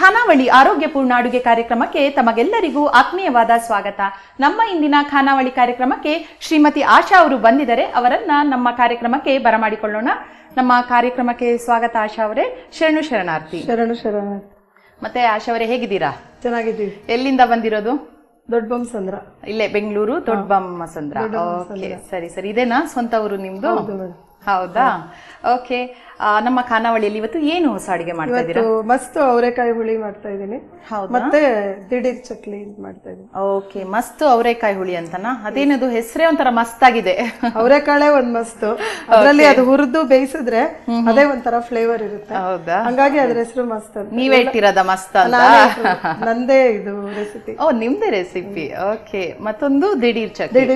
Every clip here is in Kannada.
ಖಾನಾವಳಿ ಆರೋಗ್ಯಪೂರ್ಣ ಅಡುಗೆ ಕಾರ್ಯಕ್ರಮಕ್ಕೆ ತಮಗೆಲ್ಲರಿಗೂ ಆತ್ಮೀಯವಾದ ಸ್ವಾಗತ. ನಮ್ಮ ಇಂದಿನ ಖಾನಾವಳಿ ಕಾರ್ಯಕ್ರಮಕ್ಕೆ ಶ್ರೀಮತಿ ಆಶಾ ಅವರು ಬಂದಿದ್ದಾರೆ. ಅವರನ್ನ ನಮ್ಮ ಕಾರ್ಯಕ್ರಮಕ್ಕೆ ಬರಮಾಡಿಕೊಳ್ಳೋಣ. ನಮ್ಮ ಕಾರ್ಯಕ್ರಮಕ್ಕೆ ಸ್ವಾಗತ ಆಶಾ ಅವರೇ. ಶರಣಾರ್ಥಿ. ಶರಣಾರ್ಥಿ. ಮತ್ತೆ ಆಶಾ ಅವರೇ ಹೇಗಿದ್ದೀರಾ? ಚೆನ್ನಾಗಿದ್ದೀವಿ. ಎಲ್ಲಿಂದ ಬಂದಿರೋದು? ದೊಡ್ಡಬೊಮ್ಮಸಂದ್ರ. ಇಲ್ಲೇ ಬೆಂಗಳೂರು ದೊಡ್ಡಬೊಮ್ಮಸಂದ್ರ. ಓಕೆ, ಸರಿ ಸರಿ. ಇದೇನಾ ಸ್ವಂತ ಊರು ನಿಮ್ದು? ಹೌದಾ? ಓಕೆ. ನಮ್ಮ ಖಾನಾವಳಿಯಲ್ಲಿ ಇವತ್ತು ಏನು ಹೊಸ ಅಡಿಗೆ ಮಾಡ್ತಾ ಇದ್ದೀರಾ? ಮಸ್ತ್ ಅವರೆಕಾಯಿ ಹುಳಿ ಮಾಡ್ತಾ ಇದ್ದೀನಿ, ಮತ್ತೆ ದಿಢೀರ್ ಚಕ್ಲಿ ಮಾಡ್ತಾ ಇದ್ದೀನಿ. ಓಕೆ, ಮಸ್ತ್ ಅವರೆಕಾಯಿ ಹುಳಿ ಅಂತನಾ? ಅದೇನದು ಹೆಸರೇ ಒಂಥರ ಮಸ್ತ್ ಆಗಿದೆ. ಅವರೆಕಾಳೆ ಒಂದ್ ಮಸ್ತ್, ಅದರಲ್ಲಿ ಅದು ಹುರಿದು ಬೇಯಿಸಿದ್ರೆ ಅದೇ ಒಂಥರ ಫ್ಲೇವರ್ ಇರುತ್ತೆ. ಹೌದಾ? ಹಂಗಾಗಿ ಅದ್ರ ಹೆಸರು ಮಸ್ತ್ ಅಂತ. ನೀವೇ ಇಟ್ಟಿರೋದ ಮಸ್ತ್ ಅಂತ? ನಂದೇ ಇದು ರೆಸಿಪಿ. ಓ, ನಿಮ್ದೇ ರೆಸಿಪಿ. ಓಕೆ. ಮತ್ತೊಂದು ದಿಢೀರ್ ಚಕ್ಲಿ.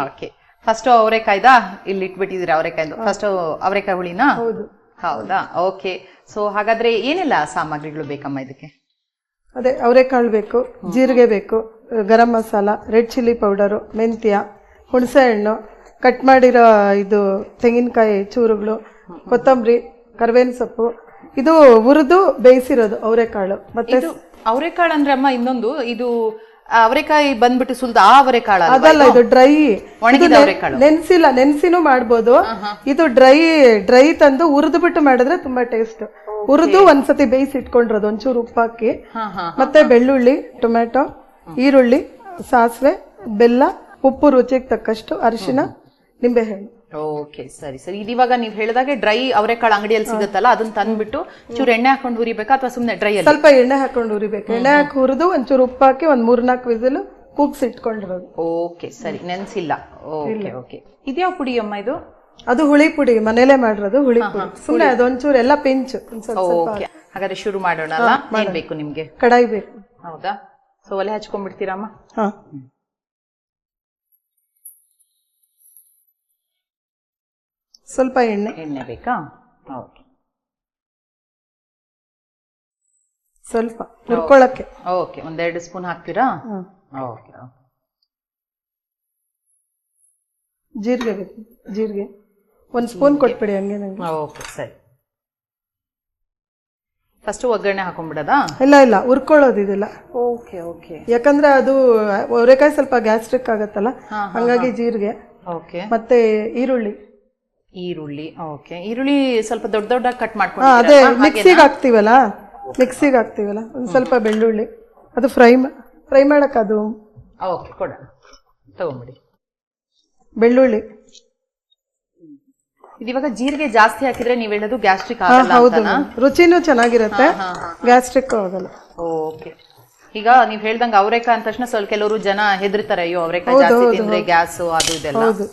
ಓಕೆ. ಫಸ್ಟ್ ಅವರೆಕಾಯ್ದ ಇಲ್ಲಿ ಇಟ್ಬಿಟ್ಟಿದ್ದೀರಾ? ಅವರೆಕಾಯ್ದು ಫಸ್ಟ್ ಅವರೆಕಾಯಿ ಹುಳಿನಾ? ಹೌದು. ಹೌದಾ? ಓಕೆ. ಸೊ ಹಾಗಾದ್ರೆ ಏನೆಲ್ಲ ಸಾಮಗ್ರಿಗಳು ಬೇಕಮ್ಮ ಇದಕ್ಕೆ? ಅದೇ ಅವರೆಕಾಳು ಬೇಕು, ಜೀರಿಗೆ ಬೇಕು, garam masala, red chilli powder, ಮೆಂತ್ಯ, ಹುಣಸೆ ಹಣ್ಣು, ಕಟ್ ಮಾಡಿರೋ ಇದು ತೆಂಗಿನಕಾಯಿ ಚೂರುಗಳು, ಕೊತ್ತಂಬರಿ, ಕರಿಬೇವಿನ ಸೊಪ್ಪು. ಇದು ಹುರಿದು ಬೇಯಿಸಿರೋದು ಅವರೆಕಾಳು. ಮತ್ತೆ ಅವರೆಕಾಳು ಅಂದ್ರೆ ಅಮ್ಮ ಇನ್ನೊಂದು ಇದು ಅವರೆಕಾಯಿ ಬಂದ್ಬಿಟ್ಟು ಸುಲ್ದ ಆ ಅವರೆಕಾಳು ಅದಲ್ಲ, ಇದು ಡ್ರೈ ಒಣಗಿದ ಅವರೆಕಾಳು. ನೆನ್ಸಿಲ್ಲ, ನೆನ್ಸಿನೂ ಮಾಡ್ಬೋದು. ಇದು ಡ್ರೈ ತಂದು ಹುರಿದು ಬಿಟ್ಟು ಮಾಡಿದ್ರೆ ತುಂಬಾ ಟೇಸ್ಟ್. ಹುರಿದು ಒಂದ್ಸತಿ ಬೇಯಿಸಿ ಇಟ್ಕೊಂಡಿರೋದು, ಒಂಚೂರು ಉಪ್ಪಾಕಿ, ಮತ್ತೆ ಬೆಳ್ಳುಳ್ಳಿ, ಟೊಮ್ಯಾಟೊ, ಈರುಳ್ಳಿ, ಸಾಸಿವೆ, ಬೆಲ್ಲ, ಉಪ್ಪು ರುಚಿಗೆ ತಕ್ಕಷ್ಟು, ಅರಿಶಿನ, ನಿಂಬೆಹಣ್ಣು. ಓಕೆ, ಸರಿ ಸರಿ. ಇವಾಗ ನೀವ್ ಹೇಳಿದಾಗೆ ಡ್ರೈ ಅವರೆಕಾಳು ಅಂಗಡಿಯಲ್ಲಿ ಸಿಗುತ್ತಲ್ಲ, ಅದನ್ನ ತಂದ್ಬಿಟ್ಟು ಚೂರು ಎಣ್ಣೆ ಹಾಕೊಂಡು ಹುರಿಬೇಕಾ ಅಥವಾ ಸುಮ್ನೆ ಡ್ರೈ? ಸ್ವಲ್ಪ ಎಣ್ಣೆ ಹಾಕೊಂಡು ಹುರಿಬೇಕು. ಎಣ್ಣೆ ಹಾಕಿ ಹುರಿದು ಒಂಚೂರು ಉಪ್ಪಾಕಿ ಒಂದ್ 3-4 ವಿಸಿಲ್ ಕೂಗ್ಸಿ ಇಟ್ಕೊಂಡಿರೋದು. ಓಕೆ, ಸರಿ. ನೆನ್ಸಿಲ್ಲ. Okay okay. ಇದ್ಯಾವ ಪುಡಿ ಅಮ್ಮ ಇದು? ಅದು ಹುಳಿ ಪುಡಿ, ಮನೇಲೆ ಮಾಡಿರೋದು ಹುಳಿ ಪುಡಿ. ಸುಮ್ನೆ ಅದೊಂಚೂರು ಎಲ್ಲ ಪಿಂಚ್. ಓಕೆ, ಹಾಗಾದ್ರೆ ಶುರು ಮಾಡೋಣ. ಏನ್ ಬೇಕು ನಿಮ್ಗೆ? ಕಡಾಯಿ ಬೇಕು. ಹೌದಾ? ಸೊ ಒಲೆ ಹಚ್ಕೊಂಡ್ಬಿಡ್ತೀರಮ್ಮ? ಹಾ. ಸ್ವಲ್ಪ ಎಣ್ಣೆ ಬೇಕಾ? ಓಕೆ. ಸ್ವಲ್ಪ ಹುರ್ಕೊಳಕ್ಕೆ. ಓಕೆ, 1-2 ಸ್ಪೂನ್ ಹಾಕ್ತೀರಾ? ಓಕೆ. ಜೀರಿಗೆ ಬೇಕು, ಜೀರಿಗೆ 1 ಸ್ಪೂನ್ ಕೊಟ್ಬಿಡಿ ಹಂಗೆ ನಂಗೆ. ಓಕೆ, ಸರಿ. ಫಸ್ಟ್ ಒಗ್ಗರಣೆ ಹಾಕೊಂಡ್ಬಿಡೋದಾ? ಇಲ್ಲ, ಹುರ್ಕೊಳ್ಳೋದು ಇದೆಲ್ಲ. Okay okay. ಯಾಕಂದ್ರೆ ಅದು ಅವರೆಕಾಯಿ ಸ್ವಲ್ಪ ಗ್ಯಾಸ್ಟ್ರಿಕ್ ಆಗತ್ತಲ್ಲ, ಹಂಗಾಗಿ ಜೀರಿಗೆ. ಓಕೆ. ಮತ್ತೆ ಈರುಳ್ಳಿ. ಓಕೆ. ಈರುಳ್ಳಿ ಸ್ವಲ್ಪ ದೊಡ್ಡ ಕಟ್ ಮಾಡ್ಕೊಂಡು ಅದೇ ಮಿಕ್ಸಿಗೆ ಹಾಕ್ತಿವಲ್ಲ, ಒಂದ್ ಸ್ವಲ್ಪ ಬೆಳ್ಳುಳ್ಳಿ, ಅದು ಫ್ರೈ ಮಾಡಕ್ ಅದು. ಓಕೆ, ಕೊಡ, ತಗೊಂಬಿಡಿ. ಬೆಳ್ಳುಳ್ಳಿ. ಇವಾಗ ಜೀರಿಗೆ ಜಾಸ್ತಿ ಹಾಕಿದ್ರೆ ನೀವ್ ಹೇಳೋದು ಗ್ಯಾಸ್ಟ್ರಿಕ್ ಆಗಲ್ಲ? ಹೌದು, ರುಚಿನೂ ಚೆನ್ನಾಗಿರುತ್ತೆ, ಗ್ಯಾಸ್ಟ್ರಿಕ್ ಆಗಲ್ಲ. ಓಕೆ. ಈಗ ನೀವ್ ಹೇಳ್ದಂಗ ಅವರೆಕಾಯಿ ಅಂದ ತಕ್ಷಣ ಸ್ವಲ್ಪ ಕೆಲವರು ಜನ ಹೆದರ್ತಾರೆ, ಅಯ್ಯೋ ಅವರೆಕಾಯಿ ಜಾಸ್ತಿ ತಿಂದ್ರೆ ಗ್ಯಾಸ್ ಅದು ಇದೆಲ್ಲ. ಹೌದು.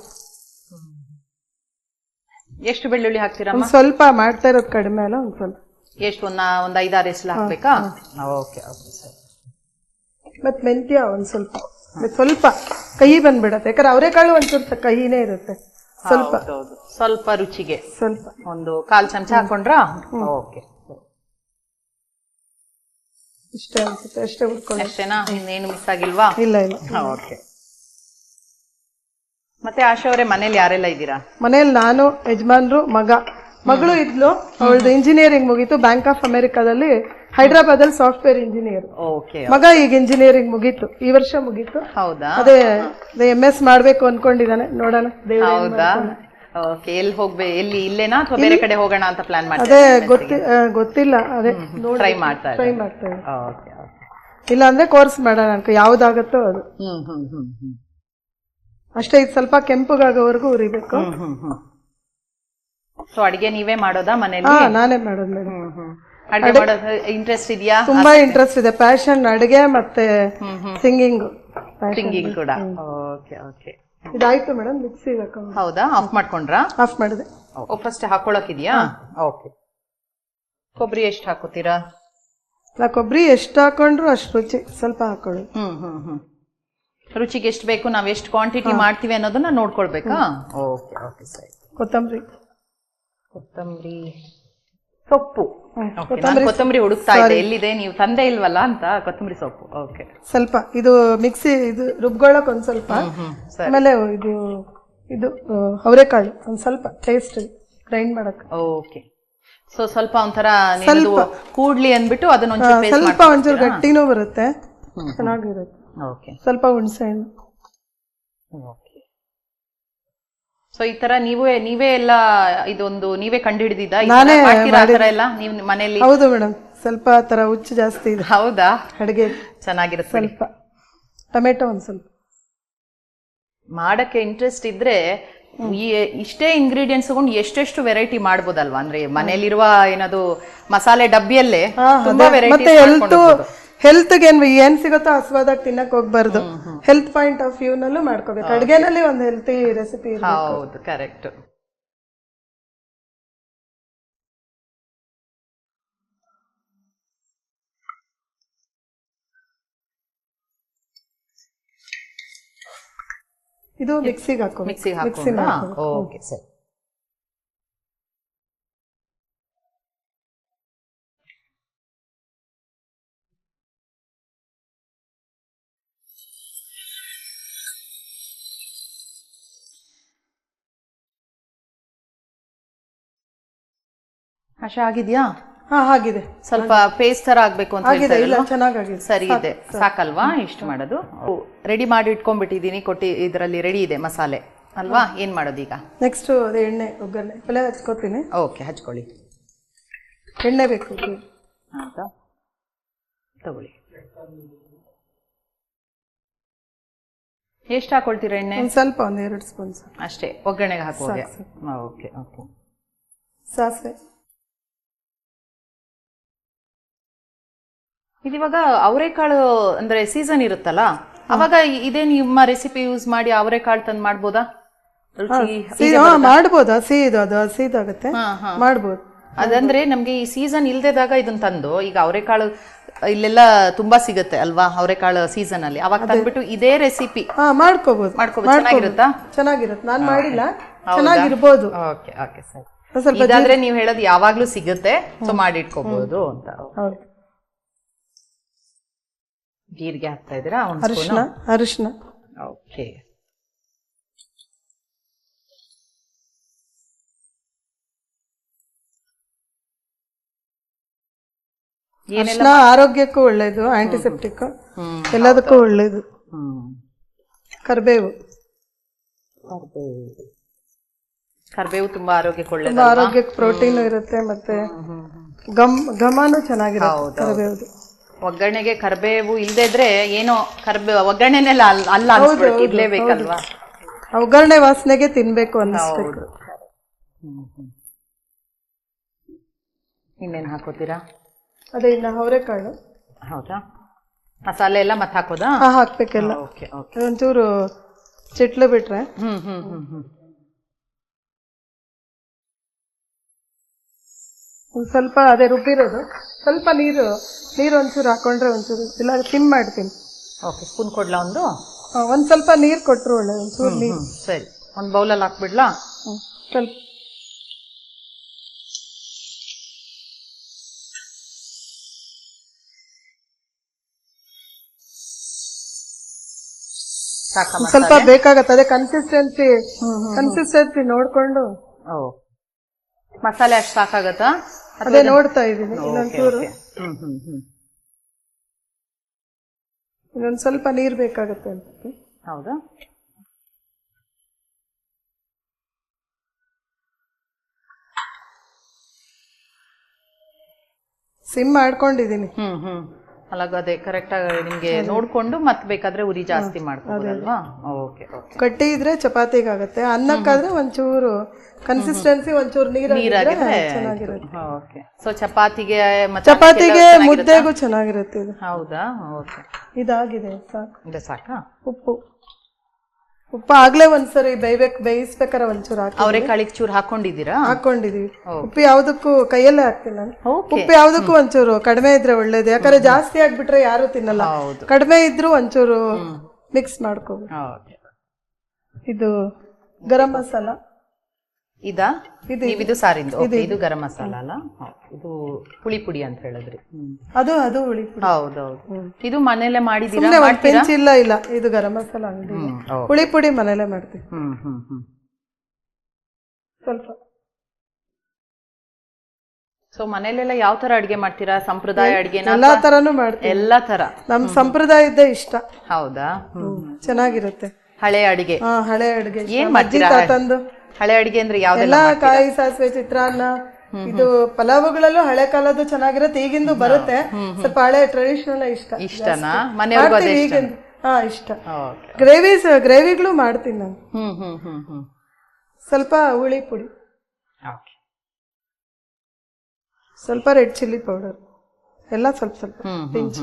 ಎಷ್ಟು ಬೆಳ್ಳುಳ್ಳಿ ಹಾಕ್ತೀರಮ್ಮ? ಸ್ವಲ್ಪ ಮಾಡ್ತಾ ಇರೋದು ಕಡಿಮೆ ಅಲ್ಲ, ಒಂದ್ ಸ್ವಲ್ಪ. ಎಷ್ಟು? ಒಂದ್ 5-6 ಎಸ್ಲು ಹಾಕ್ಬೇಕಾ? ಓಕೆ ಓಕೆ, ಸರಿ. ಮತ್ ಮೆಂತ್ಯ ಒಂದ್ ಸ್ವಲ್ಪ ಕಹಿ ಬಂದ್ಬಿಡತ್ತೆ, ಯಾಕಂದ್ರೆ ಅವರೆಕಾಳು ಒಂಚೂರು ಕಹಿನೇ ಇರುತ್ತೆ. ಸ್ವಲ್ಪ ರುಚಿಗೆ ಸ್ವಲ್ಪ ಒಂದು 1/4 ಚಮಚ ಹಾಕೊಂಡ್ರಾ? ಓಕೆ, ಇಷ್ಟೇ ಅನ್ಸುತ್ತೆ. ಅಷ್ಟೇ ಹುರ್ಕೊಂಡು. ಅಷ್ಟೇನಾ? ಇನ್ನೇನು ಮಿಸ್ ಆಗಿಲ್ವಾ? ಇಲ್ಲ. ಓಕೆ. ಮತ್ತೆ ಆಶಾ ಅವರೇ, ಮನೇಲಿ ಯಾರೆಲ್ಲ ಇದ್ದೀರಾ? ಮನೇಲಿ ನಾನು, ಯಜಮಾನ್ರು, ಮಗಳು ಇದ್ಲು. ಅವಳದು ಇಂಜಿನಿಯರಿಂಗ್ ಮುಗೀತು, ಬ್ಯಾಂಕ್ ಆಫ್ ಅಮೆರಿಕಾದಲ್ಲಿ ಹೈದರಾಬಾದ್ ಅಲ್ಲಿ ಸಾಫ್ಟ್ವೇರ್ ಇಂಜಿನಿಯರ್. ಮಗ ಈಗ ಇಂಜಿನಿಯರಿಂಗ್ ಮುಗೀತು, ಈ ವರ್ಷ ಮುಗೀತು. ಹೌದಾ? ಅದೇ MS ಮಾಡ್ಬೇಕು ಅನ್ಕೊಂಡಿದ್ದಾನೆ, ನೋಡೋಣ. ಹೌದಾ? ಓಕೆ. ಎಲ್ಲಿ ಇಲ್ಲೇನಾ ಅಥವಾ ಬೇರೆ ಕಡೆ ಹೋಗೋಣ ಅಂತ ಪ್ಲಾನ್ ಮಾಡಿ? ಅದೇ ಗೊತ್ತಿಲ್ಲ. ಅದೇ ಟ್ರೈ ಮಾಡ್ತಾ ಇದ್ದೀನಿ. ಇಲ್ಲ ಅಂದ್ರೆ ಕೋರ್ಸ್ ಮಾಡೋಣ ಅನ್ಕೊ, ಯಾವ್ದಾಗತ್ತೋ ಅದು. ಅಷ್ಟೇ. ಇದು ಸ್ವಲ್ಪ ಕೆಂಪುಗಾಗೋವರೆಗೂ ಉರಿಬೇಕು. ಸೊ ಅಡಿಗೆ ನೀವೇ ಮಾಡೋದಾ ಮನೇಲಿ? ನಾನೇ ಮಾಡೋದು ಮೇಡಮ್. ಅಡಿಗೆ ಮಾಡೋದು ಇಂಟ್ರೆಸ್ಟ್ ಇದೆಯಾ? ತುಂಬಾ ಇಂಟ್ರೆಸ್ಟ್ ಇದೆ, ಪ್ಯಾಷನ್. ಅಡಿಗೆ ಮತ್ತೆ ಸಿಂಗಿಂಗ್ ಕೂಡ. Okay okay. ಇದಾಯ್ತು ಮೇಡಮ್, ಮಿಕ್ಸಿಗೆ ಹಾಕೊಂಡು. ಹೌದಾ? ಆಫ್ ಮಾಡ್ಕೊಂಡ್ರಾ? ಆಫ್ ಮಾಡಿದೆ. ಫಸ್ಟ್ ಹಾಕೊಳಕಿದ್ಯಾ? ಓಕೆ. ಕೊಬ್ಬರಿ ಎಷ್ಟು ಹಾಕೋತೀರಾ? ಕೊಬ್ಬರಿ ಎಷ್ಟು ಹಾಕೊಂಡ್ರು ಅಷ್ಟು ರುಚಿ. ಸ್ವಲ್ಪ ಹಾಕೊಳ್ಳಿ. ರುಚಿಗೆ ಎಷ್ಟು ಬೇಕು, ನಾವ್ ಎಷ್ಟು ಕ್ವಾಂಟಿಟಿ ಮಾಡ್ತೀವಿ ಅನ್ನೋದನ್ನ ನೋಡ್ಕೊಳ್ಬೇಕಾ? ಓಕೆ ಓಕೆ, ಸರಿ. ಕೊತ್ತಂಬರಿ, ಸೊಪ್ಪು. ಕೊತ್ತಂಬರಿ ಹುಡುಕ್ತಾ ಇದೆ, ಎಲ್ಲಿದೆ? ನೀವು ತಂದೆ ಇಲ್ವಲ್ಲ ಅಂತ. ಕೊತ್ತಂಬರಿ ಸೊಪ್ಪು. ಓಕೆ. ಸ್ವಲ್ಪ ಇದು ಮಿಕ್ಸಿ ಇದು ರುಬ್ಗೊಳಕ್ ಒಂದ್ ಸ್ವಲ್ಪ. ಆಮೇಲೆ ಇದು ಅವರೆಕಾಳು ಒಂದ್ ಸ್ವಲ್ಪ ಟೇಸ್ಟ್ ಗ್ರೈಂಡ್ ಮಾಡಕ್. ಓಕೆ. ಸೊ ಸ್ವಲ್ಪ ಒಂಥರ ಕೂಡ್ಲಿ ಅಂದ್ಬಿಟ್ಟು ಅದನ್ನ ಒಂಚೂರು paste ಸ್ವಲ್ಪ ಒಂಚೂರು ಗಟ್ಟಿನೂ ಬರುತ್ತೆ, ಚೆನ್ನಾಗಿರುತ್ತೆ. ಓಕೆ ಸ್ವಲ್ಪ ಹುಣಸೆ ಹಣ್ಣು. ಓಕೆ. ಸೊ ಈ ತರ ನೀವೇ ಎಲ್ಲ ಇದೊಂದು ನೀವೇ ಕಂಡುಹಿಡಿದಿದ್ದ ನಾನೇ ಮಾಡ್ತೀರಾ ಆ ತರ ಎಲ್ಲ ನೀವು ಮನೆಯಲ್ಲಿ? ಹೌದು ಮೇಡಮ್, ಸ್ವಲ್ಪ ಆ ತರ ಹುಚ್ಚು ಜಾಸ್ತಿ ಇದೆ ಹೌದಾ? ಅಡುಗೆ. ಚೆನ್ನಾಗಿರುತ್ತೆ. ಸ್ವಲ್ಪ ಟೊಮೆಟೊ ಒಂದ್ ಸ್ವಲ್ಪ ಮಾಡಕ್ಕೆ ಇಂಟ್ರೆಸ್ಟ್ ಇದ್ರೆ ಇಷ್ಟೇ ಇಂಗ್ರೀಡಿಯೆಂಟ್ಸ್ ತಗೊಂಡು ಎಷ್ಟೆಷ್ಟು ವೆರೈಟಿ ಮಾಡ್ಬೋದಲ್ವಾ? ಅಂದ್ರೆ ಮನೇಲಿರುವ ಏನದು ಮಸಾಲೆ ಡಬ್ಬಿಯಲ್ಲೇ ತುಂಬಾ ವೆರೈಟಿ. ಹೆಲ್ತ್ಗೆ ಏನ್ ಸಿಗುತ್ತೋ ಹಸುವಾದಾಗ ತಿನ್ನಕ್ ಹೋಗ್ಬಾರ್ದು. ಹೆಲ್ತ್ ಪಾಯಿಂಟ್ ಆಫ್ ವ್ಯೂ ನಲ್ಲೂ ಮಾಡ್ಕೋಬೇಕು. ಅಡ್ಗೆನಲ್ಲಿ ಒಂದು ಹೆಲ್ತಿ ರೆಸಿಪಿ. ಹೌದು, ಕರೆಕ್ಟ್. ಇದು ಮಿಕ್ಸಿಗೆ ಹಾಕೋ. ಓಕೆ ಸರಿ. ಆಶಾ ಆಗಿದ್ಯಾ? ಆಗಿದೆ. ಸ್ವಲ್ಪ ಪೇಸ್ಟ್ ತರ ಆಗ್ಬೇಕು ಅಂತ ಇಲ್ಲ, ಚೆನ್ನಾಗಿದೆ. ಸರಿ ಇದೆ, ಸಾಕಲ್ವಾ? ಇಷ್ಟು ಮಾಡೋದು. ರೆಡಿ ಮಾಡಿ ಇಟ್ಕೊಂಡ್ಬಿಟ್ಟಿದೀನಿ. ಇದರಲ್ಲಿ ರೆಡಿ ಇದೆ ಮಸಾಲೆ ಅಲ್ವಾ? ಏನ್ ಮಾಡೋದು ಈಗ? ನೆಕ್ಸ್ಟ್ ಎಣ್ಣೆ, ಒಗ್ಗರಣೆ ಪಲ್ಯ ಹಚ್ಕೋತೀನಿ. ಓಕೆ, ಹಚ್ಕೊಳ್ಳಿ. ಎಣ್ಣೆ ಬೇಕು ಅಂತ ತಗೊಳ್ಳಿ. ಎಷ್ಟು ಹಾಕೊಳ್ತೀರಾ ಎಣ್ಣೆ? ಸ್ವಲ್ಪ 1-2 ಸ್ಪೂನ್ ಅಷ್ಟೇ, ಒಗ್ಗರಣೆಗೆ ಹಾಕೋಗೆ. Okay okay. ಸಾಸಿವೆ. ಇದಿವಾಗ ಅವರೆಕಾಳು ಅಂದ್ರೆ ಸೀಸನ್ ಇರುತ್ತಲ್ಲ, ಅವಾಗ ಇದೇ ನಿಮ್ಮ ರೆಸಿಪಿ ಯೂಸ್ ಮಾಡಿ ಅವರೆಕಾಳು ತಂದು ಮಾಡ್ಬೋದಾ? ಮಾಡ್ಬೋದಾ? ಹಸಿದಾಗುತ್ತೆ, ಮಾಡ್ಬೋದು. ಅದಂದ್ರೆ ನಮ್ಗೆ ಈ ಸೀಸನ್ ಇಲ್ದೇದಾಗ ಇದನ್ನ ತಂದು, ಈಗ ಅವರೆಕಾಳು ಇಲ್ಲೆಲ್ಲ ತುಂಬಾ ಸಿಗುತ್ತೆ ಅಲ್ವಾ ಅವರೆಕಾಳು ಸೀಸನ್ ಅಲ್ಲಿ, ಅವಾಗ ತಂದ್ಬಿಟ್ಟು ಇದೇ ರೆಸಿಪಿ ಮಾಡ್ಕೋಬಹುದು. ಚೆನ್ನಾಗಿರುತ್ತಾ? ಚೆನ್ನಾಗಿರುತ್ತೆ. ನಾನ್ ಮಾಡಿಲ್ಲ, ಚೆನ್ನಾಗಿರ್ಬೋದು. ಓಕೆ ಓಕೆ ಸರಿ. ಇದಾದ್ರೆ ನೀವು ಹೇಳೋದು ಯಾವಾಗ್ಲೂ ಸಿಗುತ್ತೆ, ಸೊ ಮಾಡಿ ಇಟ್ಕೋಬಹುದು ಅಂತ. ಜೀರಿಗೆ ಹಾಕ್ತಾ ಇದ್ದೀರಾ? ಅರಿಶಿನ. ಓಕೆ. ಅರಿಶಿನ ಆರೋಗ್ಯಕ್ಕೂ ಒಳ್ಳೇದು, ಆಂಟಿಸೆಪ್ಟಿಕ್ ಎಲ್ಲದಕ್ಕೂ ಒಳ್ಳೇದು. ಕರಿಬೇವು ತುಂಬಾ ಆರೋಗ್ಯಕ್ಕೆ ಒಳ್ಳೇದು. ಆರೋಗ್ಯಕ್ಕೆ ಪ್ರೋಟೀನ್ ಇರುತ್ತೆ, ಮತ್ತೆ ಘಮನೂ ಚೆನ್ನಾಗಿರುತ್ತೆ ಕರಿಬೇವು. ಒಗ್ಗರಣೆಗೆ ಕರಿಬೇವು ಇಲ್ದೇ ಇದ್ರೆ ಏನೋ ಒಗ್ಗರಣೆನೆಲ್ಲ ಅಲ್ಲ ಇರ್ಲೇಬೇಕಲ್ವಾ? ಒಗ್ಗರಣೆ ವಾಸನೆಗೆ ತಿನ್ಬೇಕು ಅನ್ನಿಸ್ಬೇಕು. ಇನ್ನೇನು ಹಾಕೋತೀರಾ? ಅದೇ ಇನ್ನ ಅವರೆಕಾಳು. ಹೌದಾ? ಮಸಾಲೆ ಎಲ್ಲ ಮತ್ತೆ ಹಾಕೋದಾ? ಹಾಕ್ಬೇಕೆಲ್ಲ. Okay okay. ಒಂಚೂರು ಚಿಟ್ಲು ಬಿಟ್ರೆ. ಸ್ವಲ್ಪ ಅದೇ ರುಬ್ಬಿರೋದು, ಸ್ವಲ್ಪ ನೀರು ಒಂಚೂರು ಹಾಕೊಂಡ್ರೆ ಒಂಚೂರು, ಇಲ್ಲ ಸಿಮ್ ಮಾಡ್ತೀನಿ. ಓಕೆ. ಸ್ಪೂನ್ ಕೊಡ್ಲಾ ಒಂದು? ಒಂದ್ ಸ್ವಲ್ಪ ನೀರು ಕೊಟ್ರು ಒಳ್ಳೆ. ಒಂಚೂರು ನೀರು. ಸರಿ, ಒಂದು ಬೌಲಲ್ಲಿ ಹಾಕ್ಬಿಡ್ಲಾ? ಸ್ವಲ್ಪ ಸ್ವಲ್ಪ ಬೇಕಾಗತ್ತೆ. ಅದೇ ಕನ್ಸಿಸ್ಟೆನ್ಸಿ ನೋಡ್ಕೊಂಡು. ಮಸಾಲೆ ಅಷ್ಟು ಸಾಕಾಗತ್ತಾ? ಅದೇ ನೋಡ್ತಾ ಇದ್ದೀನಿ. ಇನ್ನೊಂಚೂರು, ಇನ್ನೊಂದ್ ಸ್ವಲ್ಪ ನೀರು ಬೇಕಾಗತ್ತೆ ಅಂತ. ಹೌದಾ? ಸಿಮ್ ಮಾಡ್ಕೊಂಡಿದೀನಿ. ಅದೇ ಕರೆಕ್ಟ್ ಆಗಿ ನಿಮ್ಗೆ ನೋಡ್ಕೊಂಡು ಮತ್ತೆ ಬೇಕಾದ್ರೆ ಉರಿ ಜಾಸ್ತಿ ಮಾಡ್ಕೋಬೋದಲ್ವಾ? Okay okay. ಗಟ್ಟಿ ಇದ್ರೆ ಚಪಾತಿಗೆ ಆಗುತ್ತೆ, ಅನ್ನಕ್ಕಾದ್ರೆ ಒಂಚೂರು ಕನ್ಸಿಸ್ಟೆನ್ಸಿ ಒಂಚೂರು ನೀರಾಗಿದ್ರೆ ಚೆನ್ನಾಗಿರುತ್ತೆ. ಓಕೆ. ಸೊ ಚಪಾತಿಗೆ ಮುದ್ದೆಗೂ ಚೆನ್ನಾಗಿರುತ್ತೆ ಇದು. ಹೌದಾ? ಓಕೆ. ಇದಾಗಿದೆ, ಸಾಕು. ಇದು ಸಾಕಾ? ಉಪ್ಪು ಆಗ್ಲೇ ಒಂದ್ಸರಿ ಬೇಯಿಸ್ಬೇಕಾರೆ ಒಂಚೂರು ಹಾಕಿ. ಅವರೆಕಾಳಿಗೆ ಚೂರು ಹಾಕೊಂಡಿದ್ದೀರಾ? ಹಾಕೊಂಡಿದೀವಿ. ಉಪ್ಪು ಯಾವ್ದಕ್ಕೂ ಕೈಯಲ್ಲೇ ಹಾಕ್ತೀನಿ ನಾನು. ಉಪ್ಪು ಯಾವ್ದಕ್ಕೂ ಒಂಚೂರು ಕಡಿಮೆ ಇದ್ರೆ ಒಳ್ಳೇದು, ಯಾಕಂದ್ರೆ ಜಾಸ್ತಿ ಆಗ್ಬಿಟ್ರೆ ಯಾರು ತಿನ್ನಲ್ಲ. ಕಡಿಮೆ ಇದ್ರು ಒಂಚೂರು ಮಿಕ್ಸ್ ಮಾಡ್ಕೋಬೇಕು. ಇದು ಗರಂ ಮಸಾಲ. ಇದು ಸಾರಿಂದು. ಇದು ಗರಂ ಮಸಾಲ ಅಲ್ಲ, ಇದು ಹುಳಿ ಪುಡಿ ಅಂತ ಹೇಳಿದ್ರಿ. ಅದು ಹುಳಿ ಪುಡಿ. ಹೌದೌದು. ಇದು ಮನೇಲೆ ಮಾಡಿದೀರಾ? ಇಲ್ಲ, ಇದು ಗರಂ ಮಸಾಲ ಅಂಗಡಿ. ಹುಳಿ ಪುಡಿ ಮನೇಲೆ ಮಾಡ್ತೀವಿ. ಸ್ವಲ್ಪ ಸೊ ಮನೇಲೆಲ್ಲ ಯಾವ ತರ ಅಡಿಗೆ ಮಾಡ್ತೀರಾ? ಸಂಪ್ರದಾಯ ಅಡಿಗೆನ? ಎಲ್ಲಾ ತರನು ಮಾಡ್ತೀವಿ. ಎಲ್ಲಾ ತರ. ನಮ್ ಸಂಪ್ರದಾಯದ್ದೇ ಇಷ್ಟ. ಹೌದಾ? ಚೆನ್ನಾಗಿರುತ್ತೆ. ಹಳೆ ಅಡಿಗೆ? ಹಳೆ ಅಡಿಗೆ. ಏನ್ ಮಾಡ್ತೀರಾ? ತಂದು ಹಳೆ ಅಡಿಗೆ ಅಂದ್ರೆ ಯಾವ್ದೆಲ್ಲ? ಕಾಯಿ ಸಾಸಿವೆ, ಚಿತ್ರಾನ್ನ, ಇದು ಪಲಾವುಗಳಲ್ಲೂ ಹಳೆ ಕಾಲದ್ದು ಚೆನ್ನಾಗಿರುತ್ತೆ. ಈಗಿಂದು ಬರುತ್ತೆ, ಸ್ವಲ್ಪ ಹಳೆ ಟ್ರೆಡಿಷನಲ್ ಇಷ್ಟನಾ? ಮನೆಯವ್ರಿಗೂ ಅದೇ ಇಷ್ಟ? ಇಷ್ಟ. ಗ್ರೇವಿಗಳು ಮಾಡ್ತೀನಿ ನಾನು. ಸ್ವಲ್ಪ ಹುಳಿ ಪುಡಿ, ಸ್ವಲ್ಪ ರೆಡ್ ಚಿಲ್ಲಿ ಪೌಡರ್, ಎಲ್ಲ ಸ್ವಲ್ಪ ಸ್ವಲ್ಪ ಪಿಂಚ್.